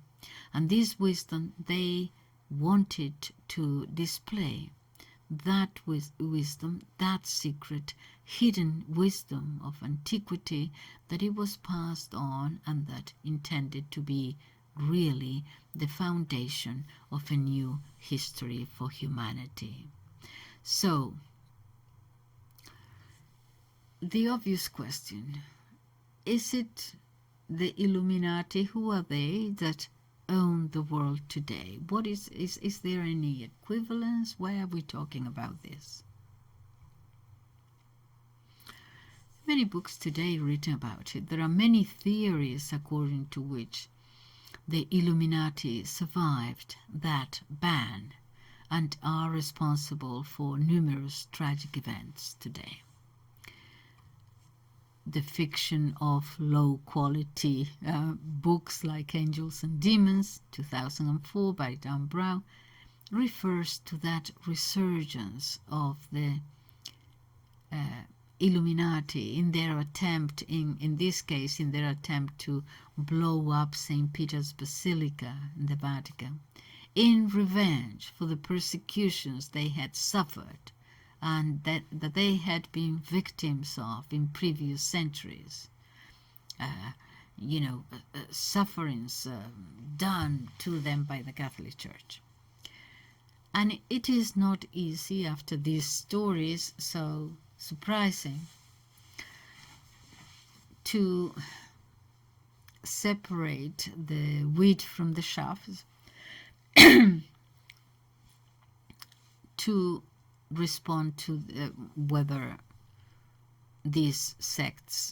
And this wisdom they wanted to display, that wisdom, that secret hidden wisdom of antiquity, that it was passed on and that intended to be really the foundation of a new history for humanity. So, the obvious question, is it the Illuminati? Who are they that own the world today? What is there any equivalence? Why are we talking about this? Many books today written about it. There are many theories according to which the Illuminati survived that ban and are responsible for numerous tragic events today. The fiction of low-quality books like Angels and Demons, 2004 by Dan Brown, refers to that resurgence of the Illuminati in their attempt, in this case, in their attempt to blow up St. Peter's Basilica in the Vatican, in revenge for the persecutions they had suffered and that they had been victims of in previous centuries. Sufferings done to them by the Catholic Church. And it is not easy after these stories so surprising to separate the wheat from the chaff, to respond to whether this sect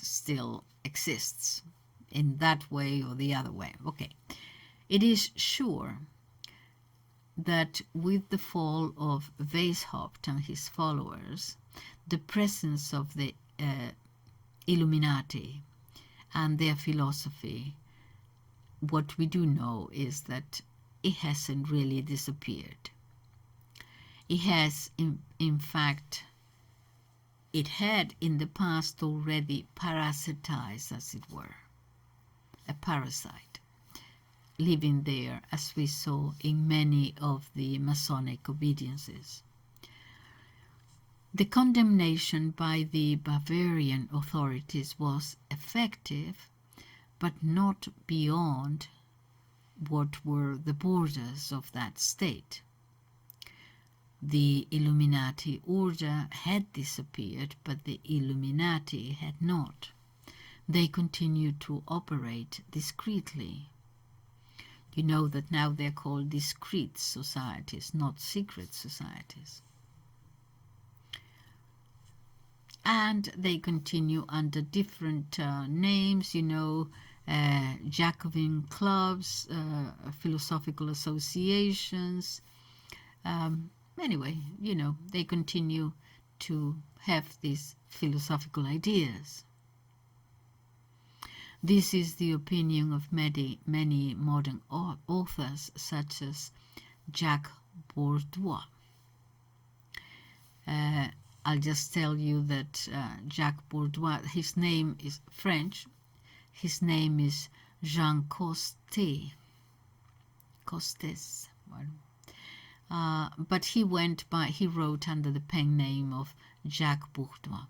still exists. in that way or the other way. Okay. It is sure that with the fall of Weishaupt and his followers, the presence of the Illuminati and their philosophy, what we do know is that it hasn't really disappeared. It has, in fact, it had in the past already parasitized, as it were, a parasite, living there, as we saw in many of the Masonic obediences. The condemnation by the Bavarian authorities was effective, but not beyond what were the borders of that state. The Illuminati order had disappeared, but the Illuminati had not. They continued to operate discreetly. You know that now they're called discreet societies, not secret societies. And they continue under different names, you know, Jacobin clubs, philosophical associations. Anyway, you know, they continue to have these philosophical ideas. This is the opinion of many modern authors, such as Jacques Bourdieu. I'll just tell you that Jacques Bourdieu, his name is French. His name is Jean Costes. But he wrote under the pen name of Jacques Bourdieu,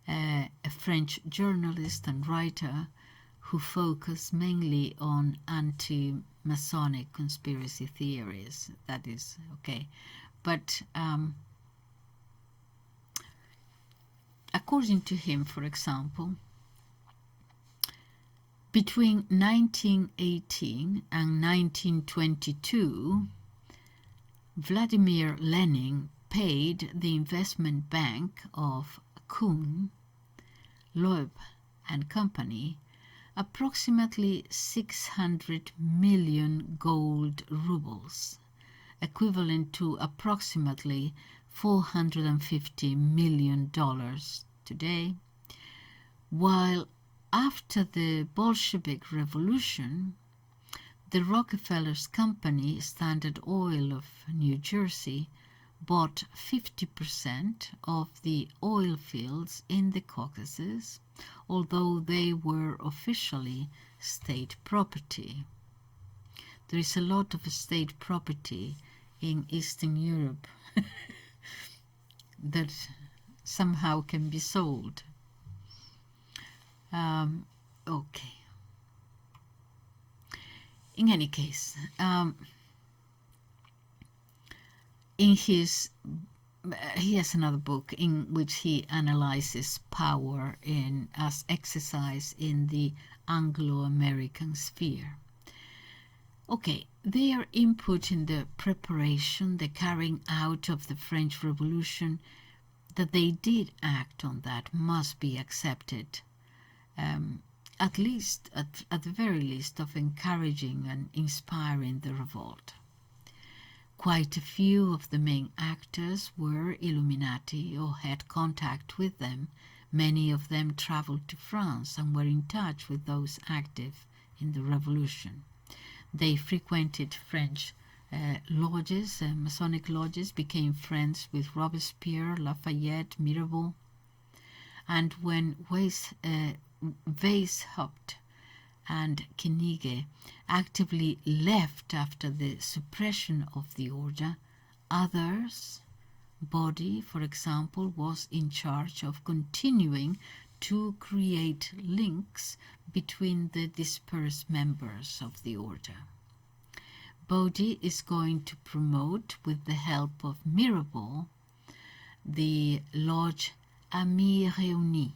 a French journalist and writer who focused mainly on anti-Masonic conspiracy theories. That is okay. But according to him, for example, between 1918 and 1922, Vladimir Lenin paid the investment bank of Kuhn, Loeb and Company approximately 600 million gold rubles, equivalent to approximately $450 million today, while after the Bolshevik Revolution, the Rockefeller's company, Standard Oil of New Jersey, bought 50% of the oil fields in the Caucasus, although they were officially state property. There is a lot of state property in Eastern Europe that somehow can be sold. Okay. In any case, he has another book in which he analyzes power as exercise in the Anglo-American sphere. Okay, their input in the preparation, the carrying out of the French Revolution, that they did act on that must be accepted. At the very least, of encouraging and inspiring the revolt. Quite a few of the main actors were Illuminati or had contact with them. Many of them traveled to France and were in touch with those active in the revolution. They frequented French lodges, Masonic lodges, became friends with Robespierre, Lafayette, Mirabeau, and when Weishaupt and Kniegge actively left after the suppression of the order, others, Body, for example, was in charge of continuing to create links between the dispersed members of the order. Body is going to promote, with the help of Mirabeau, the Lodge Amis Réunis,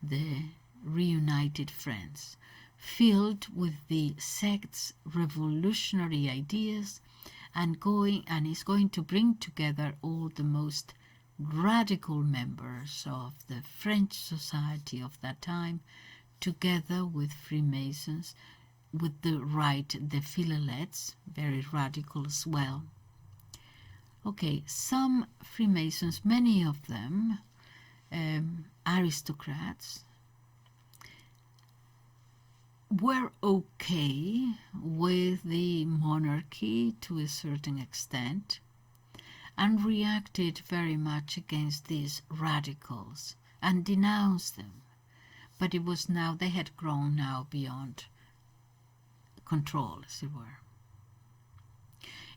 the reunited friends, filled with the sect's revolutionary ideas, and is going to bring together all the most radical members of the French society of that time together with Freemasons, with the right, the Philelets, very radical as well. Okay, some Freemasons, many of them aristocrats, were okay with the monarchy to a certain extent and reacted very much against these radicals and denounced them. But it was now, they had grown now beyond control, as it were.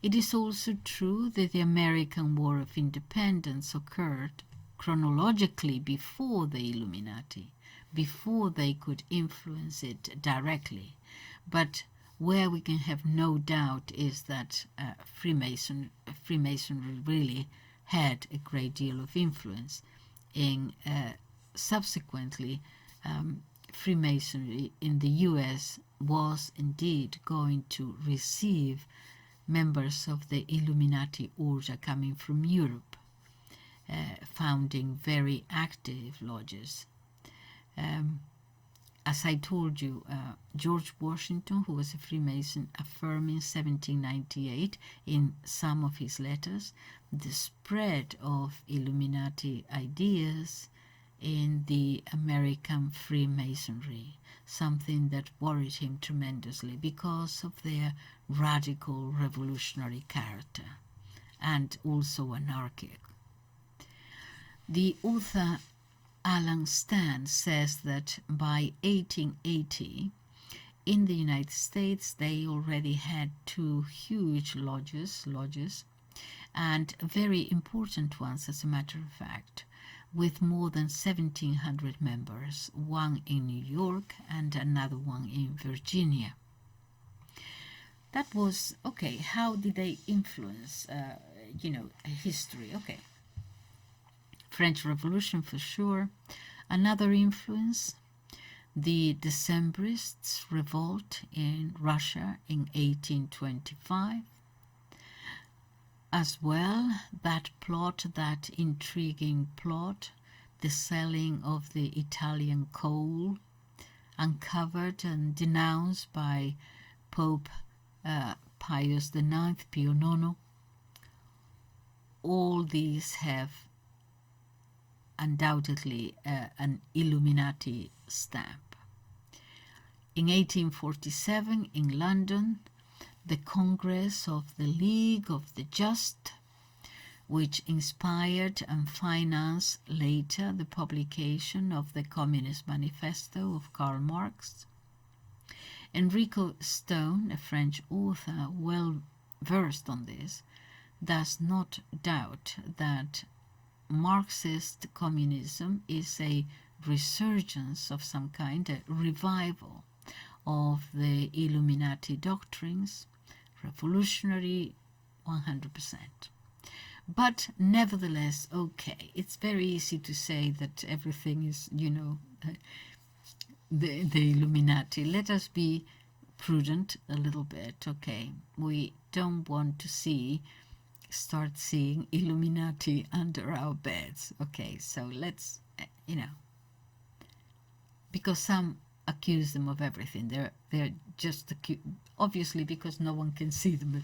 It is also true that the American War of Independence occurred chronologically before the Illuminati, before they could influence it directly. But where we can have no doubt is that Freemasonry really had a great deal of influence in subsequently Freemasonry in the US was indeed going to receive members of the Illuminati order coming from Europe, founding very active lodges. As I told you, George Washington, who was a Freemason, affirmed in 1798 in some of his letters the spread of Illuminati ideas in the American Freemasonry, something that worried him tremendously because of their radical revolutionary character and also anarchic. The author Alan Stan says that by 1880 in the United States they already had two huge lodges, and very important ones, as a matter of fact, with more than 1,700 members, one in New York and another one in Virginia. That was, okay, how did they influence, history? Okay. French Revolution for sure. Another influence, the Decembrists' revolt in Russia in 1825. As well, that plot, that intriguing plot, the selling of the Italian coal, uncovered and denounced by Pope Pius IX, Pio IX. All these have undoubtedly an Illuminati stamp. In 1847 in London, the Congress of the League of the Just, which inspired and financed later the publication of the Communist Manifesto of Karl Marx. Enrico Stone, a French author well versed on this, does not doubt that Marxist communism is a resurgence of some kind, a revival of the Illuminati doctrines, revolutionary 100%. But nevertheless, okay, it's very easy to say that everything is, the Illuminati. Let us be prudent a little bit, okay? We don't want to start seeing Illuminati under our beds, okay? So let's, because some accuse them of everything. They're just obviously because no one can see them, but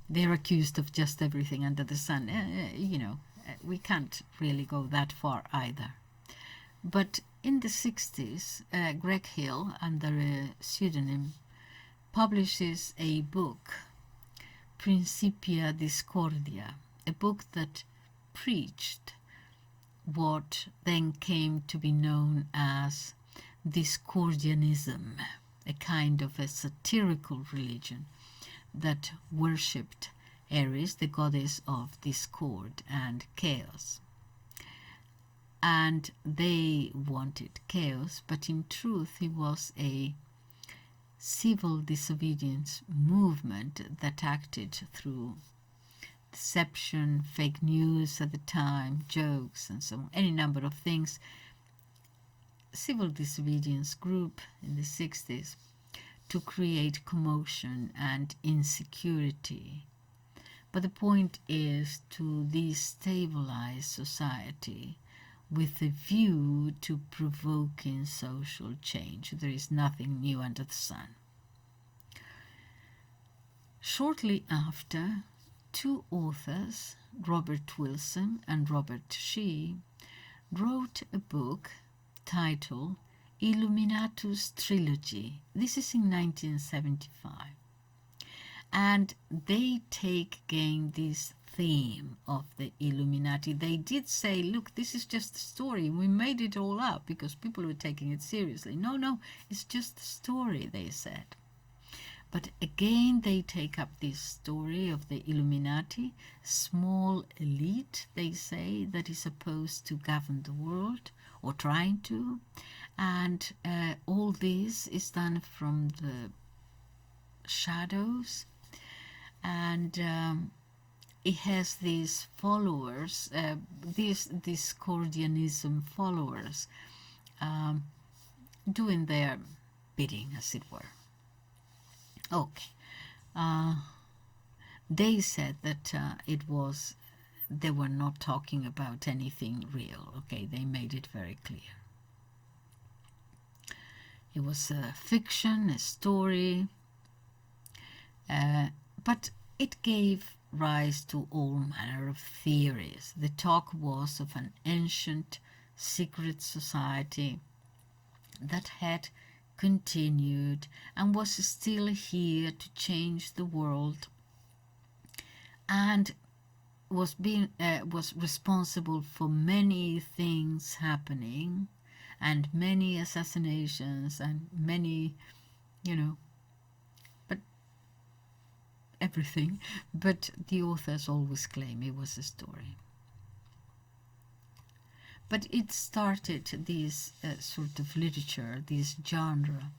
they're accused of just everything under the sun. We can't really go that far either. But in the 60s, Greg Hill, under a pseudonym, publishes a book, Principia Discordia, a book that preached what then came to be known as Discordianism, a kind of a satirical religion that worshipped Ares, the goddess of discord and chaos. And they wanted chaos, but in truth it was a civil disobedience movement that acted through deception, fake news at the time, jokes and so on, any number of things. Civil disobedience group in the 60s to create commotion and insecurity. But the point is to destabilize society with a view to provoking social change. There is nothing new under the sun. Shortly after, two authors, Robert Wilson and Robert Shee, wrote a book titled Illuminatus Trilogy. This is in 1975. And they take again this theme of the Illuminati. They did say, look, this is just a story. We made it all up because people were taking it seriously. No, it's just a story, they said. But again, they take up this story of the Illuminati, small elite, they say, that is supposed to govern the world, or trying to. And all this is done from the shadows. And it has these followers, these Discordianism followers, doing their bidding, as it were. Okay. They said that they were not talking about anything real. Okay, they made it very clear. It was a fiction, a story, but it gave rise to all manner of theories. The talk was of an ancient secret society that had continued and was still here to change the world, and was responsible for many things happening, and many assassinations, and many, but everything. But the authors always claim it was a story. But it started this sort of literature, this genre.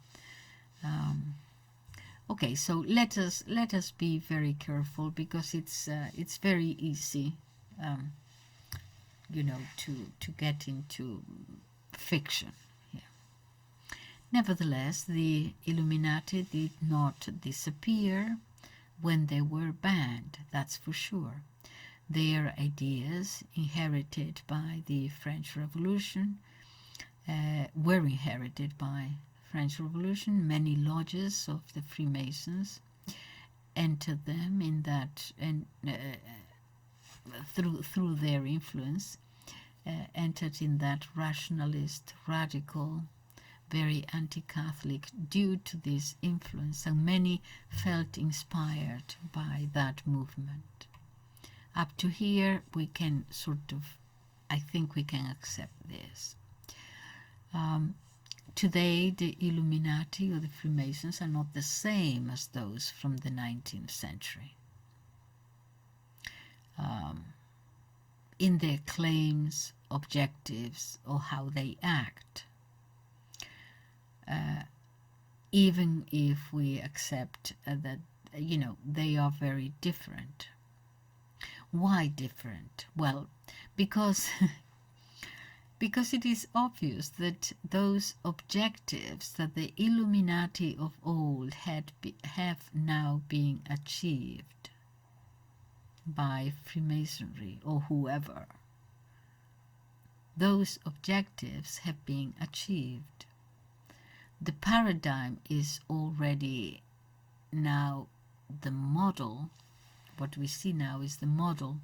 Okay, so let us be very careful, because it's very easy, to get into fiction here. Nevertheless, the Illuminati did not disappear when they were banned. That's for sure. Their ideas, inherited by the French Revolution, were inherited by French Revolution. Many lodges of the Freemasons entered them in that, and through their influence, entered in that rationalist, radical, very anti-Catholic, due to this influence, and many felt inspired by that movement. Up to here, we can I think we can accept this. Today, the Illuminati or the Freemasons are not the same as those from the 19th century. In their claims, objectives, or how they act. Even if we accept that, they are very different. Why different? Well, because it is obvious that those objectives that the Illuminati of old have now been achieved by Freemasonry or whoever. Those objectives have been achieved. The paradigm is already now the model. What we see now is the model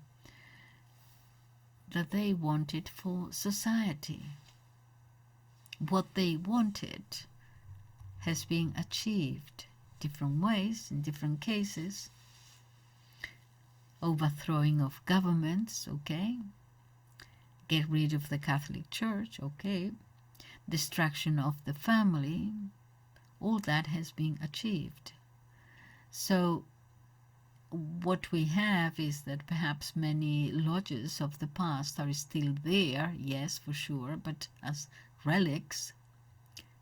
that they wanted for society. What they wanted has been achieved different ways, in different cases. Overthrowing of governments, okay. Get rid of the Catholic Church, okay. Destruction of the family, all that has been achieved. So what we have is that perhaps many lodges of the past are still there, yes, for sure, but as relics.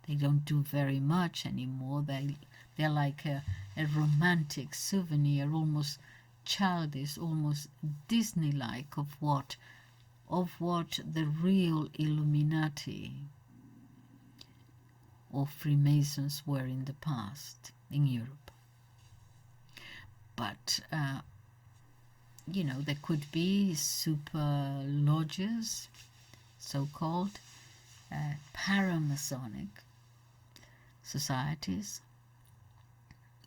They don't do very much anymore. They're like a romantic souvenir, almost childish, almost Disney-like of what the real Illuminati or Freemasons were in the past in Europe. But, there could be super lodges, so-called paramasonic societies,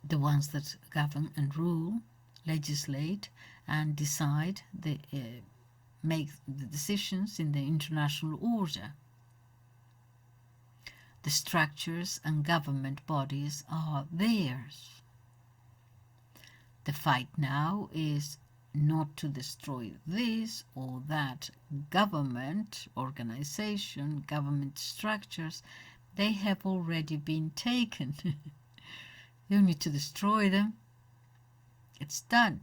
the ones that govern and rule, legislate and decide, make the decisions in the international order. The structures and government bodies are theirs. The fight now is not to destroy this or that government organization, government structures. They have already been taken. You need to destroy them. It's done.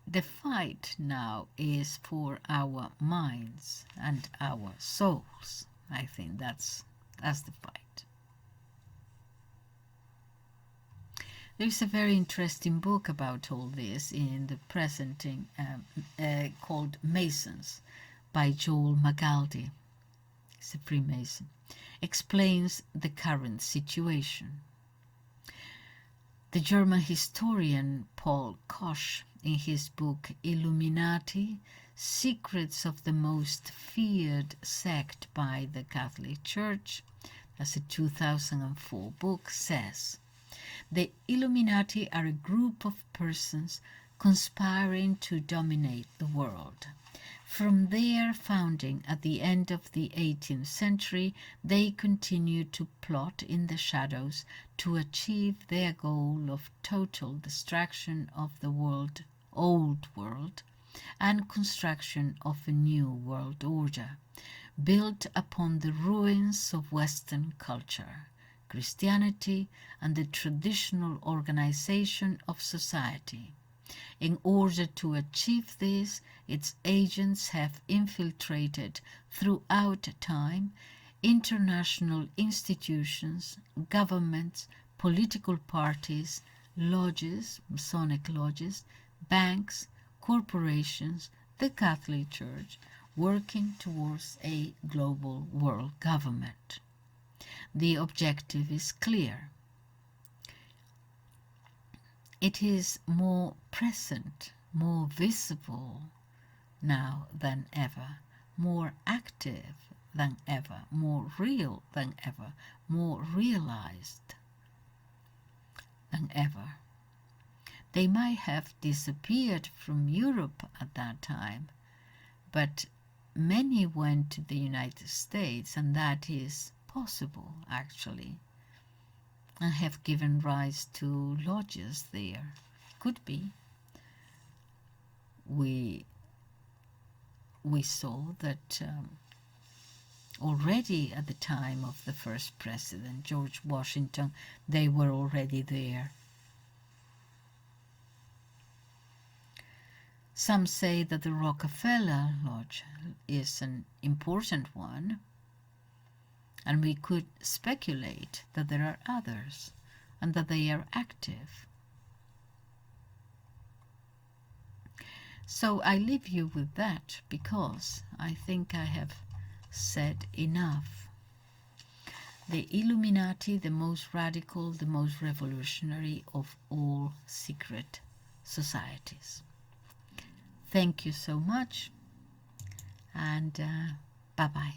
The fight now is for our minds and our souls. I think that's the fight. There's a very interesting book about all this in the presenting called Masons by Joel McGaldy. He's a Freemason. Explains the current situation. The German historian Paul Kosch, in his book Illuminati, Secrets of the Most Feared Sect by the Catholic Church, that's a 2004 book, says, the Illuminati are a group of persons conspiring to dominate the world. From their founding at the end of the 18th century, they continued to plot in the shadows to achieve their goal of total destruction of the old world and construction of a new world order, built upon the ruins of Western culture, Christianity, and the traditional organization of society. In order to achieve this, its agents have infiltrated throughout time international institutions, governments, political parties, lodges, Masonic lodges, banks, corporations, the Catholic Church, working towards a global world government. The objective is clear. It is more present, more visible now than ever, more active than ever, more real than ever, more realized than ever. They might have disappeared from Europe at that time, but many went to the United States, and that is possible actually, and have given rise to lodges there. Could be. We saw that already at the time of the first president, George Washington, they were already there. Some say that the Rockefeller Lodge is an important one, and we could speculate that there are others and that they are active. So I leave you with that because I think I have said enough. The Illuminati, the most radical, the most revolutionary of all secret societies. Thank you so much, and bye-bye.